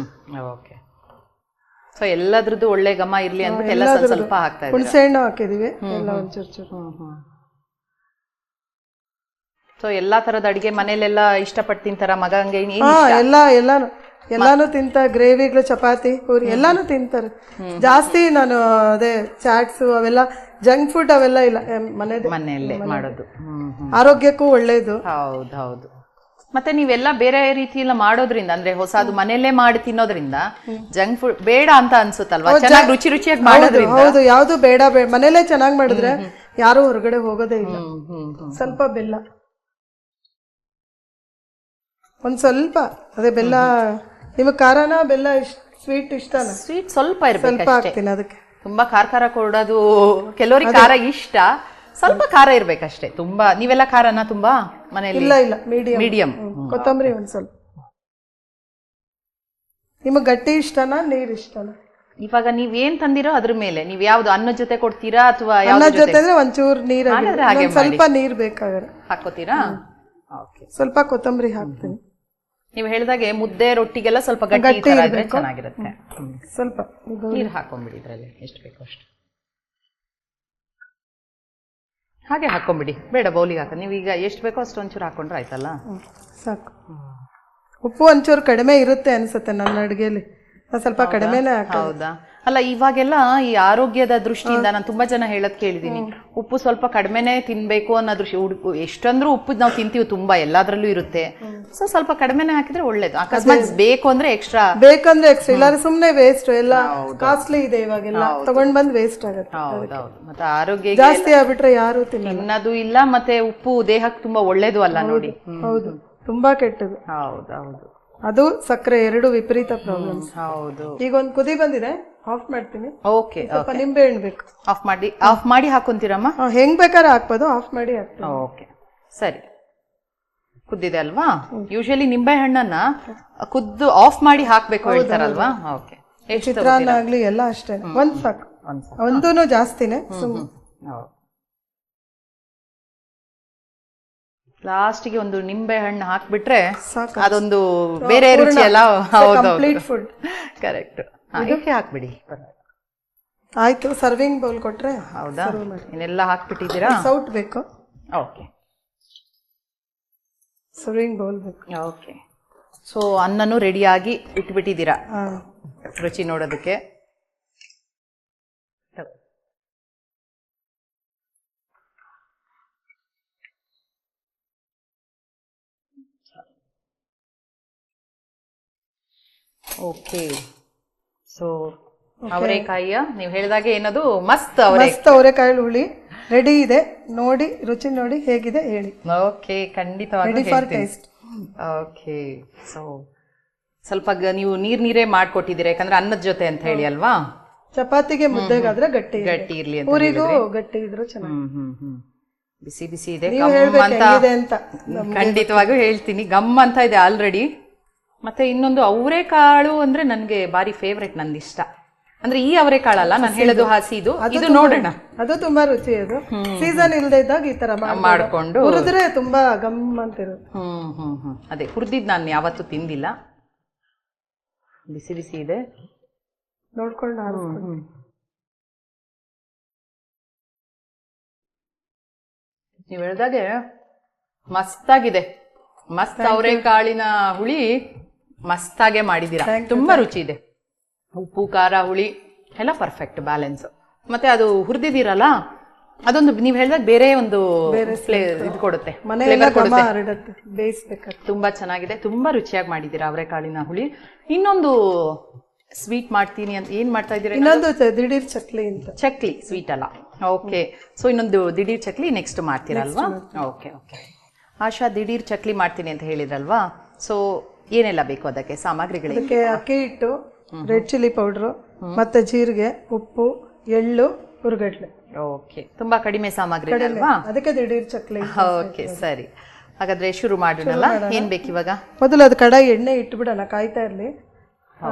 ಓಕೆ. ಸೊ ಎಲ್ಲದ್ರದ್ದು ಒಳ್ಳೆ ಘಮ ಇರ್ಲಿ ಅಂದ್ಬಿಟ್ಟು ಎಲ್ಲ ಸ್ವಲ್ಪ ಹಾಕ್ತಾ ಇದ್ದೀವಿ. ಹುಣಸೆ ಹಣ್ಣು ಹಾಕಿದೀವಿ, ಎಲ್ಲ ಒಂಚೂರು ಚೂರು. ಸೊ ಎಲ್ಲಾ ತರದ ಅಡಿಗೆ ಮನೇಲೆಲ್ಲ ಇಷ್ಟಪಟ್ಟು ತಿಂತಾರ ಮಗ? ಹಂಗೆ ಎಲ್ಲಾನು ತಿಂತ. ಗ್ರೇವಿಗಳು, ಚಪಾತಿ, ಪೂರಿ ಎಲ್ಲಾನು ತಿಂತಾರೆ. ಜಾಸ್ತಿ ನಾನು ಅದೇ ಚಾಟ್ಸ್ ಅವೆಲ್ಲ ಜಂಕ್ ಫುಡ್ ಅವೆಲ್ಲ ಇಲ್ಲ, ಮನೆಯಲ್ಲೇ ಮಾಡೋದು. ಆರೋಗ್ಯಕ್ಕೂ ಒಳ್ಳೇದು. ಹೌದೌದು. ಮತ್ತೆ ನೀವೆಲ್ಲ ಬೇರೆ ರೀತಿ ಎಲ್ಲ ಮಾಡೋದ್ರಿಂದ, ಅಂದ್ರೆ ಹೊಸದು ಮನೆಯಲ್ಲೇ ಮಾಡಿ ತಿನ್ನೋದ್ರಿಂದ ಜಂಕ್ ಫುಡ್ ಬೇಡ ಅಂತ ಅನ್ಸುತ್ತಲ್ವಾ? ಚೆನ್ನಾಗಿ ರುಚಿಯಾಗಿ ಮಾಡೋದ್ರಿಂದ. ಹೌದು, ಯಾವ್ದು ಬೇಡ ಮನೇಲೆ ಚೆನ್ನಾಗಿ ಮಾಡಿದ್ರೆ ಯಾರು ಹೊರಗಡೆ ಹೋಗೋದೇ ಇಲ್ಲ. ಸ್ವಲ್ಪ ಬೆಲ್ಲ, ಒಂದ್ ಸ್ವಲ್ಪ ಅದೇ ಬೆಲ್ಲ. ನಿಮಗ್ ಖಾರನ ಬೆಲ್ಲ ಸ್ವೀಟ್ ಇಷ್ಟನಾ? ಸ್ವೀಟ್ ಸ್ವಲ್ಪ ಇರ್ಬೇಕು, ಸ್ವಲ್ಪ ಹಾಕ್ತೀನಿ ಅದಕ್ಕೆ. ತುಂಬಾ ಖಾರ ಕೊಡೋದು ಕೆಲವರಿಗೆ ಖಾರ ಇಷ್ಟ, ಸ್ವಲ್ಪ ಖಾರ ಇರ್ಬೇಕಷ್ಟೇ. ತುಂಬಾ ನೀವೆಲ್ಲ ಖಾರನ ತುಂಬಾ ಮನೆಯಲ್ಲಿ? ಇಲ್ಲ, ಮೀಡಿಯಂ. ಕೊತ್ತಂಬರಿ ಒಂದ್ ಸ್ವಲ್ಪ. ನಿಮಗ್ ಗಟ್ಟಿ ಇಷ್ಟನಾ ನೀರ್ ಇಷ್ಟನಾ? ಇವಾಗ ನೀವೇನ್ ತಂದಿರೋ ಅದ್ರ ಮೇಲೆ ನೀವು ಯಾವ್ದು ಅನ್ನದ ಜೊತೆ ಕೊಡ್ತೀರಾ ಅಥವಾ ಅನ್ನದ ಜೊತೆ ಅಂದ್ರೆ ಒಂಚೂರು ನೀರ್, ಸ್ವಲ್ಪ ನೀರ್ ಬೇಕಾದ್ರೆ ಹಾಕೋತೀರಾ? ಸ್ವಲ್ಪ ಕೊತ್ತಂಬರಿ ಹಾಕ್ತೀನಿ. ನೀವು ಹೇಳಿದಾಗೆ ಮುದ್ದೆ ರೊಟ್ಟಿಗೆಲ್ಲ ಸ್ವಲ್ಪ ಗಟ್ಟಿ ಚೆನ್ನಾಗಿರುತ್ತೆ. ಸ್ವಲ್ಪ ನೀರು ಹಾಕೊಂಡ್ಬಿಡಿ ಇದ್ರಲ್ಲಿ, ಎಷ್ಟು ಬೇಕೋ ಅಷ್ಟು ಹಾಗೆ ಹಾಕೊಂಡ್ಬಿಡಿ. ಬೇಡ ಬೌಲಿಗೆ ಹಾಕ, ನೀವೀಗ ಎಷ್ಟು ಬೇಕೋ ಅಷ್ಟು ಒಂಚೂರು ಹಾಕೊಂಡ್ರೆ ಆಯ್ತಲ್ಲ, ಸಾಕು. ಉಪ್ಪು ಒಂಚೂರು ಕಡಿಮೆ ಇರುತ್ತೆ ಅನ್ಸುತ್ತೆ ನನ್ನ ಅಡುಗೆಯಲ್ಲಿ, ಸ್ವಲ್ಪ ಕಡಿಮೆನೇ. ಹೌದಾ? ಅಲ್ಲ ಇವಾಗೆಲ್ಲ ಈ ಆರೋಗ್ಯದ ದೃಷ್ಟಿಯಿಂದ ನಾನು ತುಂಬಾ ಜನ ಹೇಳೋದ್ ಕೇಳಿದೀನಿ, ಉಪ್ಪು ಸ್ವಲ್ಪ ಕಡಿಮೆನೆ ತಿನ್ಬೇಕು ಅನ್ನೋ ದೃಷ್ಟಿ. ಎಷ್ಟಂದ್ರೂ ಉಪ್ಪು ನಾವು ತಿಂತೀವಿ, ತುಂಬಾ ಎಲ್ಲಾದ್ರಲ್ಲೂ ಇರುತ್ತೆ. ಸೊ ಸ್ವಲ್ಪ ಕಡಿಮೆನೆ ಹಾಕಿದ್ರೆ ಒಳ್ಳೇದು. ಅಕಸ್ಮಾತ್ ಬೇಕು ಅಂದ್ರೆ ಎಕ್ಸ್ಟ್ರಾ, ಇಲ್ಲ ಸುಮ್ನೆ ವೇಸ್ಟ್. ಎಲ್ಲ ಕಾಸ್ಟ್ಲಿ ಇದೆ ಇವಾಗೆಲ್ಲ, ತಗೊಂಡ್ ಬಂದ್ ವೇಸ್ಟ್ ಆಗುತ್ತೆ. ಹೌದೌದು. ಮತ್ತೆ ಆರೋಗ್ಯ ಜಾಸ್ತಿ ಆಗ್ಬಿಟ್ರೆ ಯಾರು ತಿನ್ನೋದು ಇಲ್ಲ. ಮತ್ತೆ ಉಪ್ಪು ದೇಹಕ್ಕೆ ತುಂಬಾ ಒಳ್ಳೇದು ಅಲ್ಲ ನೋಡಿ. ಹೌದು, ತುಂಬಾ ಕೆಟ್ಟದು. ಹೌದೌದು. ಅದು ಸಕ್ಕರೆ ಎರಡು ವಿಪರೀತ ಪ್ರಾಬ್ಲಮ್ಸ್. ಹೌದು. ಈಗ ಒಂದ್ ಕುದಿ ಬಂದಿದೆ, ಆಫ್ ಮಾಡ್ತೀನಿ. ಓಕೆ. ಸ್ವಲ್ಪ ನಿಂಬೆ ಹಣ್ಣು ಬೇಕು. ಆಫ್ ಮಾಡಿ ಹಾಕೊಂತೀರಮ್ಮ? ಹೆಂಗ್ ಬೇಕಾದ್ರೆ ಹಾಕ್ಬೋದು, ಆಫ್ ಮಾಡಿ ಹಾಕ್ತೀನಿ. ಓಕೆ, ಸರಿ. ಕುದ್ದಿದೆ ಅಲ್ವಾ? ಯೂಶಲಿ ನಿಂಬೆ ಹಣ್ಣನ್ನ ಕುದ್ದು ಆಫ್ ಮಾಡಿ ಹಾಕ್ಬೇಕು ಹೇಳ್ತಾರಲ್ವಾ? ಓಕೆ. ಚಿತ್ರಾನ್ನ ಆಗ್ಲಿ ಎಲ್ಲ ಅಷ್ಟೇ, ಒಂದ್ ಸಾಕು. ಒಂದೂನು ಜಾಸ್ತಿನೇ. ಲಾಸ್ಟಿಗೆ ಒಂದು ನಿಂಬೆ ಹಣ್ಣು ಹಾಕ್ಬಿಟ್ರೆ ಅದೊಂದು ಬೇರೆ ರುಚಿ ಅಲ್ಲ. Complete food. ಕರೆಕ್ಟ್. ಹಾಕ್ಬಿಡಿ. ಆಯ್ತು, ಸರ್ವಿಂಗ್ ಬೌಲ್ ಕೊಟ್ರೆ. ಹೌದಾ? ಇನ್ನೆಲ್ಲ ಹಾಕ್ಬಿಟ್ಟಿದ್ದೀರಾ? ಸೌಟ್ ಬೇಕು. ಓಕೆ, ಸರ್ವಿಂಗ್ ಬೌಲ್ ಬೇಕು. ಓಕೆ. ಸೊ ಅನ್ನನೂ ರೆಡಿಯಾಗಿ ಇಟ್ಬಿಟ್ಟಿದ್ದೀರಾ ರುಚಿ ನೋಡೋದಕ್ಕೆ. ಓಕೆ. ಸೊ ಅವರೆಕಾಯಿಯ ನೀವು ಹೇಳಿದಾಗೆ ಏನದು ಮಸ್ತ್ ಅವರೆಕಾಯಿ ಹುಳಿ ರೆಡಿ ಇದೆ. ನೋಡಿ, ರುಚಿ ನೋಡಿ ಹೇಗಿದೆ ಹೇಳಿ. ಓಕೆ, ಖಂಡಿತವಾಗಿ ಹೇಳ್ತೀನಿ. ಓಕೆ. ಸೊ ಸ್ವಲ್ಪ ನೀವು ನೀರೇ ಮಾಡ್ಕೊಟ್ಟಿದ್ದೀರಾ, ಯಾಕಂದ್ರೆ ಅನ್ನದ ಜೊತೆ ಅಂತ ಹೇಳಿ ಅಲ್ವಾ? ಚಪಾತಿಗೆ ಮುದ್ದೆಗಾದ್ರೆ ಗಟ್ಟಿ ಇರ್ಲಿ ಅಂತ. ಪೂರಿಗೂ ಗಟ್ಟಿ ಇದ್ರು ಚೆನ್ನಾಗಿ. ಬಿಸಿ ಬಿಸಿ ಇದೆ ಅಂತ ಖಂಡಿತವಾಗೂ ಹೇಳ್ತೀನಿ. ಗಮ್ ಅಂತ ಇದೆ ಆಲ್ರೆಡಿ. ಮತ್ತೆ ಇನ್ನೊಂದು ಅವರೆಕಾಳು ಅಂದ್ರೆ ನನ್ಗೆ ಬಾರಿ ಫೇವ್ರೆಟ್, ನಂದು ಇಷ್ಟ. ಅಂದ್ರೆ ಈ ಅವರೆಕಾಳಲ್ಲ ನಾನು ಹೇಳೋದು, ಹಸಿದು. ಇದು ನೋಡೋಣ, ಅದು ತುಂಬಾ ರುಚಿ. ಅದು ಸೀಸನ್ ಇಲ್ಲದೆ ಇದ್ದಾಗ ಈ ತರ ಮಾಡ್ಕೊಂಡು ಹುರಿದ್ರೆ ತುಂಬಾ ಗಮ್ ಅಂತಿರುತ್ತೆ. ಅದೇ ಹುರಿದಿದ್ ನಾನು ಯಾವತ್ತೂ ತಿಂದಿಲ್ಲ. ಬಿಸಿ ಬಿಸಿ ಇದೆ, ನೋಡ್ಕೊಂಡು. ನೀವು ಹೇಳ್ದಾಗೆ ಮಸ್ತಾಗಿದೆ. ಮಸ್ತ್ ಅವರೆಕಾಳಿನ ಹುಳಿ ಮಸ್ತಾಗೆ ಮಾಡಿದೀರಾ. ತುಂಬಾ ರುಚಿ ಇದೆ. ಉಪ್ಪು ಖಾರ ಹುಳಿ ಎಲ್ಲ ಪರ್ಫೆಕ್ಟ್ ಬ್ಯಾಲೆನ್ಸ್. ಮತ್ತೆ ಅದು ಹುರಿದಿದ್ದೀರಲ್ಲ, ಅದೊಂದು ನೀವು ಹೇಳಿದಾಗ ಬೇರೆ ಒಂದು ಇದು ಕೊಡುತ್ತೆ, ತುಂಬಾ ಚೆನ್ನಾಗಿದೆ. ತುಂಬಾ ರುಚಿಯಾಗಿ ಮಾಡಿದೀರಾ ಅವರೆಕಾಳಿನ ಹುಳಿ. ಇನ್ನೊಂದು ಸ್ವೀಟ್ ಮಾಡ್ತೀನಿ ಅಂತ ಏನ್ ಮಾಡ್ತಾ ಇದ್ದೀರಾ? ಇನ್ನೊಂದು ದಿಢೀರ್ ಚಕ್ಲಿ ಅಂತ. ಚಕ್ಲಿ ಸ್ವೀಟ್ ಅಲ್ಲ? ಓಕೆ. ಸೊ ಇನ್ನೊಂದು ದಿಢೀರ್ ಚಕ್ಲಿ ನೆಕ್ಸ್ಟ್ ಮಾಡ್ತೀರಲ್ವಾ? Okay okay. ಆಶಾ ದಿಢೀರ್ ಚಕ್ಲಿ ಮಾಡ್ತೀನಿ ಅಂತ ಹೇಳಿದ್ರಲ್ವಾ, ಸೊ ಏನೆಲ್ಲ ಬೇಕು ಅದಕ್ಕೆ ಸಾಮಗ್ರಿಗಳಿಗೆ? ಅದಕ್ಕೆ ಅಕ್ಕಿ ಹಿಟ್ಟು, ರೆಡ್ ಚಿಲ್ಲಿ ಪೌಡ್ರು, ಮತ್ತೆ ಜೀರಿಗೆ, ಉಪ್ಪು, ಎಳ್ಳು, ಹುರ್ಗಡ್ಲೆ. ಓಕೆ, ತುಂಬಾ ಕಡಿಮೆ ಸಾಮಗ್ರಿ ಅಲ್ವಾ, ಅದಕ್ಕೆ ದಿಢೀರ್ ಚಕ್ಲಿ. ಓಕೆ ಸರಿ, ಹಾಗಾದ್ರೆ ಶುರು ಮಾಡೋಣಲ್ಲ. ಏನ್ ಬೇಕು ಇವಾಗ? ಮೊದಲು ಅದು ಕಡಾಯಿ ಎಣ್ಣೆ ಇಟ್ಬಿಡೋಣ, ಕಾಯ್ತಾ ಇರ್ಲಿ.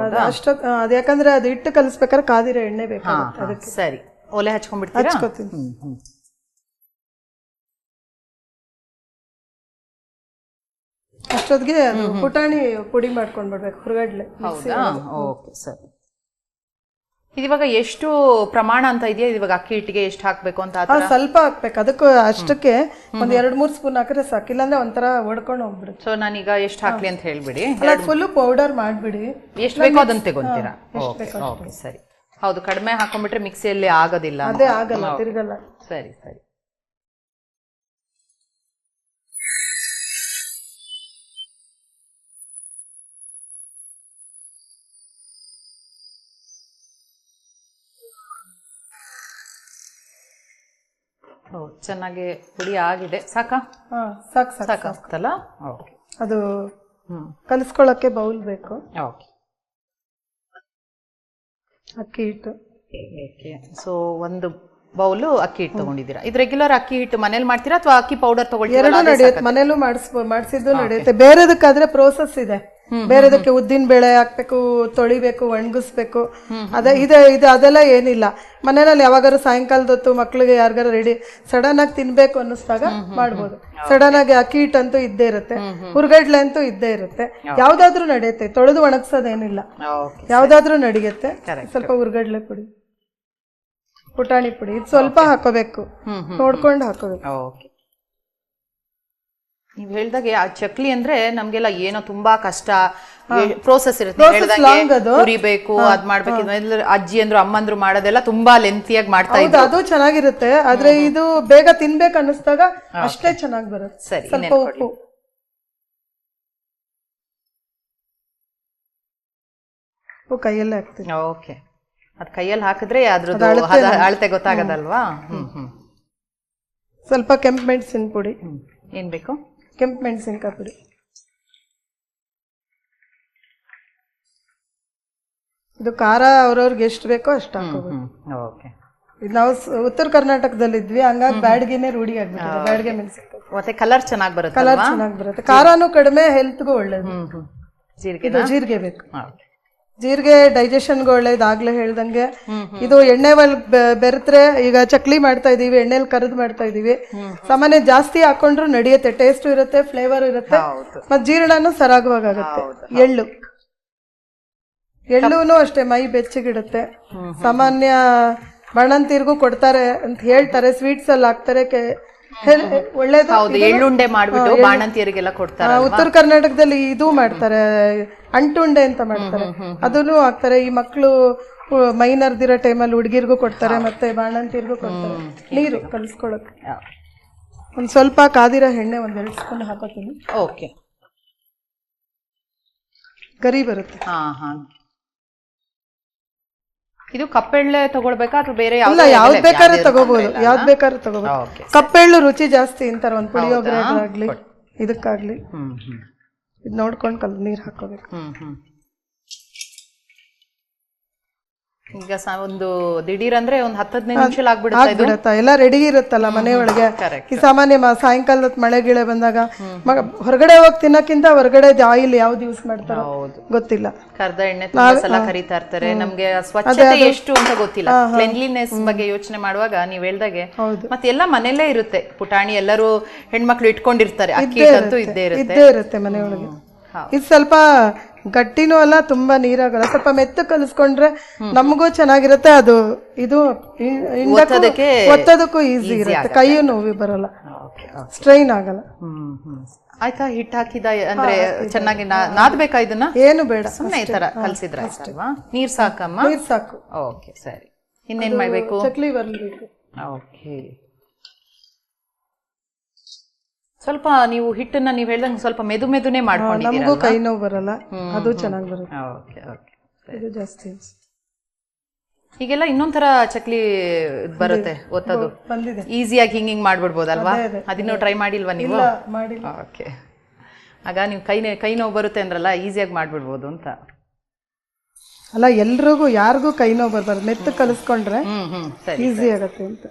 ಅದು ಯಾಕಂದ್ರೆ ಅದು ಹಿಟ್ಟು ಕಲಿಸ್ಬೇಕಾದ್ರೆ ಕಾದಿರೋ ಎಣ್ಣೆ ಬೇಕಾಗುತ್ತೆ ಅದಕ್ಕೆ. ಸರಿ, ಒಲೆ ಹಚ್ಕೊಂಡ್ಬಿಡ್ತೀರಾ? ಹಚ್ಕೋತೀನಿ. ಅಷ್ಟೊತ್ತಿಗೆ ಪುಟಾಣಿ ಪುಡಿ ಮಾಡ್ಕೊಂಡ್ಬಿಡ್ಬೇಕು, ಹುರ್ಗಡ್ಲೆ. ಹೌದಾ? ಓಕೆ ಸರಿ. ಇವಾಗ ಎಷ್ಟು ಪ್ರಮಾಣ ಅಂತ ಇದೆಯಾ? ಇವಾಗ ಅಕ್ಕಿ ಹಿಟ್ಟಿಗೆ ಎಷ್ಟು ಹಾಕ್ಬೇಕು ಅಂತ? ಸ್ವಲ್ಪ ಹಾಕ್ಬೇಕು, ಅದಕ್ಕೂ ಅಷ್ಟಕ್ಕೆ ಒಂದ್ 2-3 ಸ್ಪೂನ್ ಹಾಕಿದ್ರೆ ಸಾಕು, ಇಲ್ಲಾಂದ್ರೆ ಒಂಥರ ಒಡ್ಕೊಂಡು ಹೋಗ್ಬಿಡುತ್ತೆ. ಸೊ ನಾನೀಗ ಎಷ್ಟು ಹಾಕ್ಲಿ ಅಂತ ಹೇಳ್ಬಿಡಿ. ಫುಲ್ ಪೌಡರ್ ಮಾಡ್ಬಿಡಿ, ಎಷ್ಟು ಬೇಕೋ ಅದನ್ನ ತಗೊಂತೀರಾ? ಓಕೆ ಸರಿ. ಹೌದು, ಕಡಿಮೆ ಹಾಕೊಂಡ್ಬಿಟ್ರೆ ಮಿಕ್ಸಿಯಲ್ಲಿ ಆಗೋದಿಲ್ಲ. ಅದೇ ಆಗಲ್ಲ, ತಿರ್ಗಲ್ಲ. ಸರಿ ಸರಿ. ಚೆನ್ನಾಗಿ ಪುಡಿ ಆಗಿದೆ. ಸಾಕಾ? ಸಾಕಾಗ್ತಲ್ಲ? ಓಕೆ. ಅದು ಕಲಿಸ್ಕೊಳ್ಳಕ್ಕೆ ಬೌಲ್ ಬೇಕು. ಓಕೆ. ಅಕ್ಕಿ ಹಿಟ್ಟು. ಓಕೆ, ಸೊ ಒಂದು ಬೌಲು ಅಕ್ಕಿ ಹಿಟ್ಟು ತಗೊಂಡಿದ್ದೀರಾ. ಇದು ರೆಗ್ಯುಲರ್ ಅಕ್ಕಿ ಹಿಟ್ಟು ಮನೇಲಿ ಮಾಡ್ತೀರಾ ಅಥವಾ ಅಕ್ಕಿ ಪೌಡರ್ ತಗೊಳ್ತೀರಾ? ಎರಡು ನಡೆಯುತ್ತೆ, ಮನೇಲೂ ಮಾಡಿಸಿದ್ದು ನಡೆಯುತ್ತೆ. ಬೇರೆದಕ್ಕಾದ್ರೆ ಪ್ರೋಸೆಸ್ ಇದೆ. ಬೇರೆದಕ್ಕೆ ಉದ್ದಿನ ಬೇಳೆ ಹಾಕ್ಬೇಕು, ತೊಳಿಬೇಕು, ಒಣಗಿಸ್ಬೇಕು, ಅದೆಲ್ಲ ಏನಿಲ್ಲ. ಮನೆಯಲ್ಲಿ ಯಾವಾಗಾರು ಸಾಯಂಕಾಲದ ಹೊತ್ತು ಮಕ್ಳಿಗೆ ಯಾರಿಗಾರು ರೆಡಿ ಸಡನ್ ಆಗಿ ತಿನ್ಬೇಕು ಅನ್ನಿಸ್ದಾಗ ಮಾಡ್ಬೋದು. ಸಡನ್ ಆಗಿ ಅಕ್ಕಿ ಹಿಟ್ಟಂತೂ ಇದ್ದೇ ಇರುತ್ತೆ, ಹುರ್ಗಡ್ಲೆ ಅಂತೂ ಇದ್ದೇ ಇರುತ್ತೆ. ಯಾವ್ದಾದ್ರು ನಡೆಯುತ್ತೆ, ತೊಳೆದು ಒಣಗ್ಸೋದೇನಿಲ್ಲ, ಯಾವ್ದಾದ್ರು ನಡೆಯುತ್ತೆ. ಸ್ವಲ್ಪ ಹುರ್ಗಡ್ಲೆ ಪುಡಿ, ಪುಟಾಣಿ ಪುಡಿ ಇದು ಸ್ವಲ್ಪ ಹಾಕೋಬೇಕು, ನೋಡ್ಕೊಂಡು ಹಾಕೋಬೇಕು. ನೀವ್ ಹೇಳ್ದಾಗೆ ಆ ಚಕ್ಲಿ ಅಂದ್ರೆ ನಮ್ಗೆಲ್ಲ ಏನೋ ತುಂಬಾ ಕಷ್ಟ ಪ್ರೋಸೆಸ್ ಇರುತ್ತೆ, ಹುರಿಬೇಕು, ಅದ್ ಮಾಡ್ಬೇಕು. ಅಜ್ಜಿ ಅಂದ್ರು ಅಮ್ಮಂದ್ರು ಮಾಡೋದೆಲ್ಲ ತುಂಬಾ ಲೆಂತಿಯಾಗಿ ಮಾಡ್ತಾ ಇದ್ರು, ಅದು ಚೆನ್ನಾಗಿರುತ್ತೆ. ಆದ್ರೆ ಇದು ಬೇಗ ತಿನ್ಬೇಕು ಅನ್ನಿಸ್ದಾಗ ಅಷ್ಟೇ ಚೆನ್ನಾಗಿ ಬರುತ್ತೆ. ಸರಿ, ಸ್ವಲ್ಪ ಉಪ್ಪು, ಉಪ್ಪು ಕೈಯಲ್ಲೇ ಹಾಕ್ತೀನಿ. ಓಕೆ, ಅದ್ ಕೈಯಲ್ಲಿ ಹಾಕಿದ್ರೆ ಅದ್ರದ್ದು ಅಳತೆ ಗೊತ್ತಾಗದಲ್ವಾ? ಸ್ವಲ್ಪ ಕೆಂಪು ಮೆಣಸಿನ ಪುಡಿ. ಏನ್ ಬೇಕು? ಕೆಂಪು ಮೆಣಸಿನಕಾಯಿ ಪುಡಿ. ಇದು ಖಾರ ಅವ್ರವ್ರಿಗೆ ಎಷ್ಟು ಬೇಕೋ ಅಷ್ಟು ಹಾಕೋಬೇಕು. ಇದು ನಾವು ಉತ್ತರ ಕರ್ನಾಟಕದಲ್ಲಿ ಇದ್ವಿ, ಹಂಗಾಗಿ ಬ್ಯಾಡ್ಗೆನೆ ರೂಢಿ ಆಗ್ಬಿಟ್ಟಿದೆ. ಬ್ಯಾಡ್ಗೆ ಮೆಣಸಿನಕಾಯಿ ಮತ್ತೆ ಕಲರ್ ಚೆನ್ನಾಗಿ ಬರುತ್ತೆ. ಕಲರ್ ಚೆನ್ನಾಗಿ ಬರುತ್ತೆ, ಖಾರನೂ ಕಡಿಮೆ, ಹೆಲ್ತ್ಗೂ ಒಳ್ಳೇದು. ಜೀರಿಗೆ ಬೇಕು. ಜೀರಿಗೆ ಡೈಜೆಷನ್ಗೆ ಒಳ್ಳೇದು. ಆಗ್ಲೇ ಹೇಳ್ದಂಗೆ ಇದು ಎಣ್ಣೆ ಬೆರೆತ್ರೆ, ಈಗ ಚಕ್ಲಿ ಮಾಡ್ತಾ ಇದೀವಿ, ಎಣ್ಣೆಲಿ ಕರೆದು ಮಾಡ್ತಾ ಇದೀವಿ. ಸಾಮಾನ್ಯ ಜಾಸ್ತಿ ಹಾಕೊಂಡ್ರು ನಡೆಯುತ್ತೆ, ಟೇಸ್ಟ್ ಇರುತ್ತೆ, ಫ್ಲೇವರ್ ಇರುತ್ತೆ, ಮತ್ ಜೀರ್ಣನೂ ಸರಾಗವಾಗುತ್ತೆ. ಎಳ್ಳುನು ಅಷ್ಟೇ ಮೈ ಬೆಚ್ಚಗಿಡುತ್ತೆ. ಸಾಮಾನ್ಯ ಬಾಣಂತಿರ್ಗೂ ಕೊಡ್ತಾರೆ ಅಂತ ಹೇಳ್ತಾರೆ, ಸ್ವೀಟ್ಸ್ ಅಲ್ಲಿ ಹಾಕ್ತಾರೆ, ಒಳ್ಳೇದು. ಎಳ್ಳುಂಡೆ ಮಾಡ್ಬಿಟ್ಟು ಬಾಣಂತಿಯರಿಗೆಲ್ಲ ಕೊಡ್ತಾರೆ. ಉತ್ತರ ಕರ್ನಾಟಕದಲ್ಲಿ ಇದು ಮಾಡ್ತಾರೆ, ಅಂಟುಂಡೆ ಅಂತ ಮಾಡ್ತಾರೆ, ಅದನ್ನು ಹಾಕ್ತಾರೆ. ಈ ಮಕ್ಕಳು ಮೈ ನರ್ದಿರೋ ಟೈಮಲ್ಲಿ ಹುಡುಗಿರ್ಗೂ ಕೊಡ್ತಾರೆ, ಮತ್ತೆ ಬಾಣಂತಿರ್ಗೂ ಕೊಡ್ತಾರೆ. ನೀರು ಕಲಿಸ್ಕೊಳಕ್ಕೆ ಒಂದ್ ಸ್ವಲ್ಪ ಕಾದಿರೋ ಎಣ್ಣೆ 1-2 ಸ್ಪೂನ್ ಹಾಕೋತೀನಿ. ಓಕೆ, ಗರಿ ಬರುತ್ತೆ. ಇದು ಕಪ್ಪೆಳ್ಳೆ ತಗೊಳ್ಬೇಕಾ ಅಥವಾ ಬೇರೆ? ಯಾವ್ದು ಬೇಕಾದ್ರೆ ತಗೋಬಹುದು, ಯಾವ್ದು ಬೇಕಾದ್ರೆ ತಗೋಬಹುದು. ಕಪ್ಪೆಳ್ಳು ರುಚಿ ಜಾಸ್ತಿ ಅಂತಾರೆ, ಒಂದ್ ಪುಳಿಯೋಗರೆಗಾಗ್ಲಿ ಇದಕ್ಕಾಗ್ಲಿ. ಇದು ನೋಡ್ಕೊಂಡು ನೀರ್ ಹಾಕೋಬೇಕು. ಈಗ ಒಂದು ದಿಢೀರ್ ಅಂದ್ರೆ ಒಂದ್ 10-15 ನಿಮಿಷ ಆಗ್ಬಿಡುತ್ತೆ. ಎಲ್ಲ ರೆಡಿ ಇರುತ್ತಲ್ಲ ಮನೆಯೊಳಗೆ. ಈ ಸಾಮಾನ್ಯ ಸಾಯಂಕಾಲದ ಮಳೆ ಗಿಳೆ ಬಂದಾಗ ಹೊರಗಡೆ ಹೋಗಿ ತಿನ್ನಕ್ಕಿಂತ ಹೊರಗಡೆ ಆಯಿಲ್ ಯಾವ್ದು ಯೂಸ್ ಮಾಡ್ತಾರೋ ಗೊತ್ತಿಲ್ಲ, ಕರ್ದ ಎಣ್ಣೆ ತುಂಬಾ ಸಲ ಕರಿತಾ ಇರ್ತಾರೆ. ನಮ್ಗೆ ಸ್ವಚ್ಛತೆ ಎಷ್ಟು ಅಂತ ಗೊತ್ತಿಲ್ಲ. ಕ್ಲೆನ್ಲಿನೆಸ್ ಬಗ್ಗೆ ಯೋಚನೆ ಮಾಡುವಾಗ ನೀವ್ ಹೇಳ್ದಾಗೆ ಮತ್ತೆ ಎಲ್ಲ ಮನೆಯಲ್ಲೇ ಇರುತ್ತೆ. ಪುಟಾಣಿ ಎಲ್ಲರೂ ಹೆಣ್ಮಕ್ಳು ಇಟ್ಕೊಂಡಿರ್ತಾರೆ, ಅಕ್ಕಿ ಅಂತೂ ಇದ್ದೇ ಇರುತ್ತೆ ಮನೆಯೊಳಗೆ. ಇದು ಸ್ವಲ್ಪ ಗಟ್ಟಿನೂ ಅಲ್ಲ, ತುಂಬಾ ನೀರಾಗಲ್ಲ, ಸ್ವಲ್ಪ ಮೆತ್ತ ಕಲಿಸ್ಕೊಂಡ್ರೆ ನಮಗೂ ಚೆನ್ನಾಗಿರುತ್ತೆ. ಅದು ಇದು ಒತ್ತೋದಕ್ಕೂ ಈಸಿ ಇರುತ್ತೆ, ಕೈಯೂ ನೋವು ಬರಲ್ಲ, ಸ್ಟ್ರೈನ್ ಆಗಲ್ಲ. ಆಯ್ತಾ? ಹಿಟ್ಟು ಹಾಕಿದ ಅಂದ್ರೆ ಚೆನ್ನಾಗಿ ನಾದ್ಬೇಕಾ ಇದನ್ನ? ಏನು ಬೇಡ, ಸುಮ್ಮನೆ ಈ ತರ ಕಲ್ಸಿದ್ರೆ ಅಲ್ವಾ? ನೀರ್ ಸಾಕಮ್ಮ? ನೀರ್ ಸಾಕು. ಓಕೆ ಸರಿ. ಇನ್ನೇನ್ ಮಾಡ್ಬೇಕು? ಚಕ್ಲಿ ಬರ್ಬೇಕು. ಓಕೆ, ಸ್ವಲ್ಪ ನೀವು ಹಿಟ್ಟನ್ನ ನೀವು ಹೇಳ್ದಂಗೆ ಸ್ವಲ್ಪ ಮೆದುನೆ ಮಾಡ್ಕೊಂಡಿದ್ದೀರಾ. ನಮಗೂ ಕೈ ನೋವು ಬರಲ್ಲ, ಅದು ಚೆನ್ನಾಗಿ ಬರುತ್ತೆ. ಇದು ಜಾಸ್ತಿ ಈಗೆಲ್ಲ ಇನ್ನೊಂಥರ ಚಕ್ಲಿ ಬರುತ್ತೆ ಒತ್ತದು, ಬಂದಿದೆ. ಈಸಿಯಾಗಿ ಹಿಂಗ್ ಮಾಡ್ಬಿಡ್ಬೋದಲ್ವಾ? ಅದಿನ್ನೂ ಟ್ರೈ ಮಾಡಿಲ್ವಾ ನೀವು? ಮಾಡಿಲ್ಲ. ಓಕೆ, ಆಗ ನೀವು ಕೈ ನೋವು ಬರುತ್ತೆ ಅಂದ್ರಲ್ಲ, ಈಸಿಯಾಗಿ ಮಾಡ್ಬಿಡ್ಬೋದು ಅಂತ. ಅಲ್ಲ, ಎಲ್ರಿಗೂ ಯಾರಿಗೂ ಕೈ ನೋವು ಬರ್ಬಾರ್ದು, ಮೆತ್ತ ಕಲಿಸ್ಕೊಂಡ್ರೆ ಸರಿ, ಈಸಿ ಆಗತ್ತೆ ಅಂತ.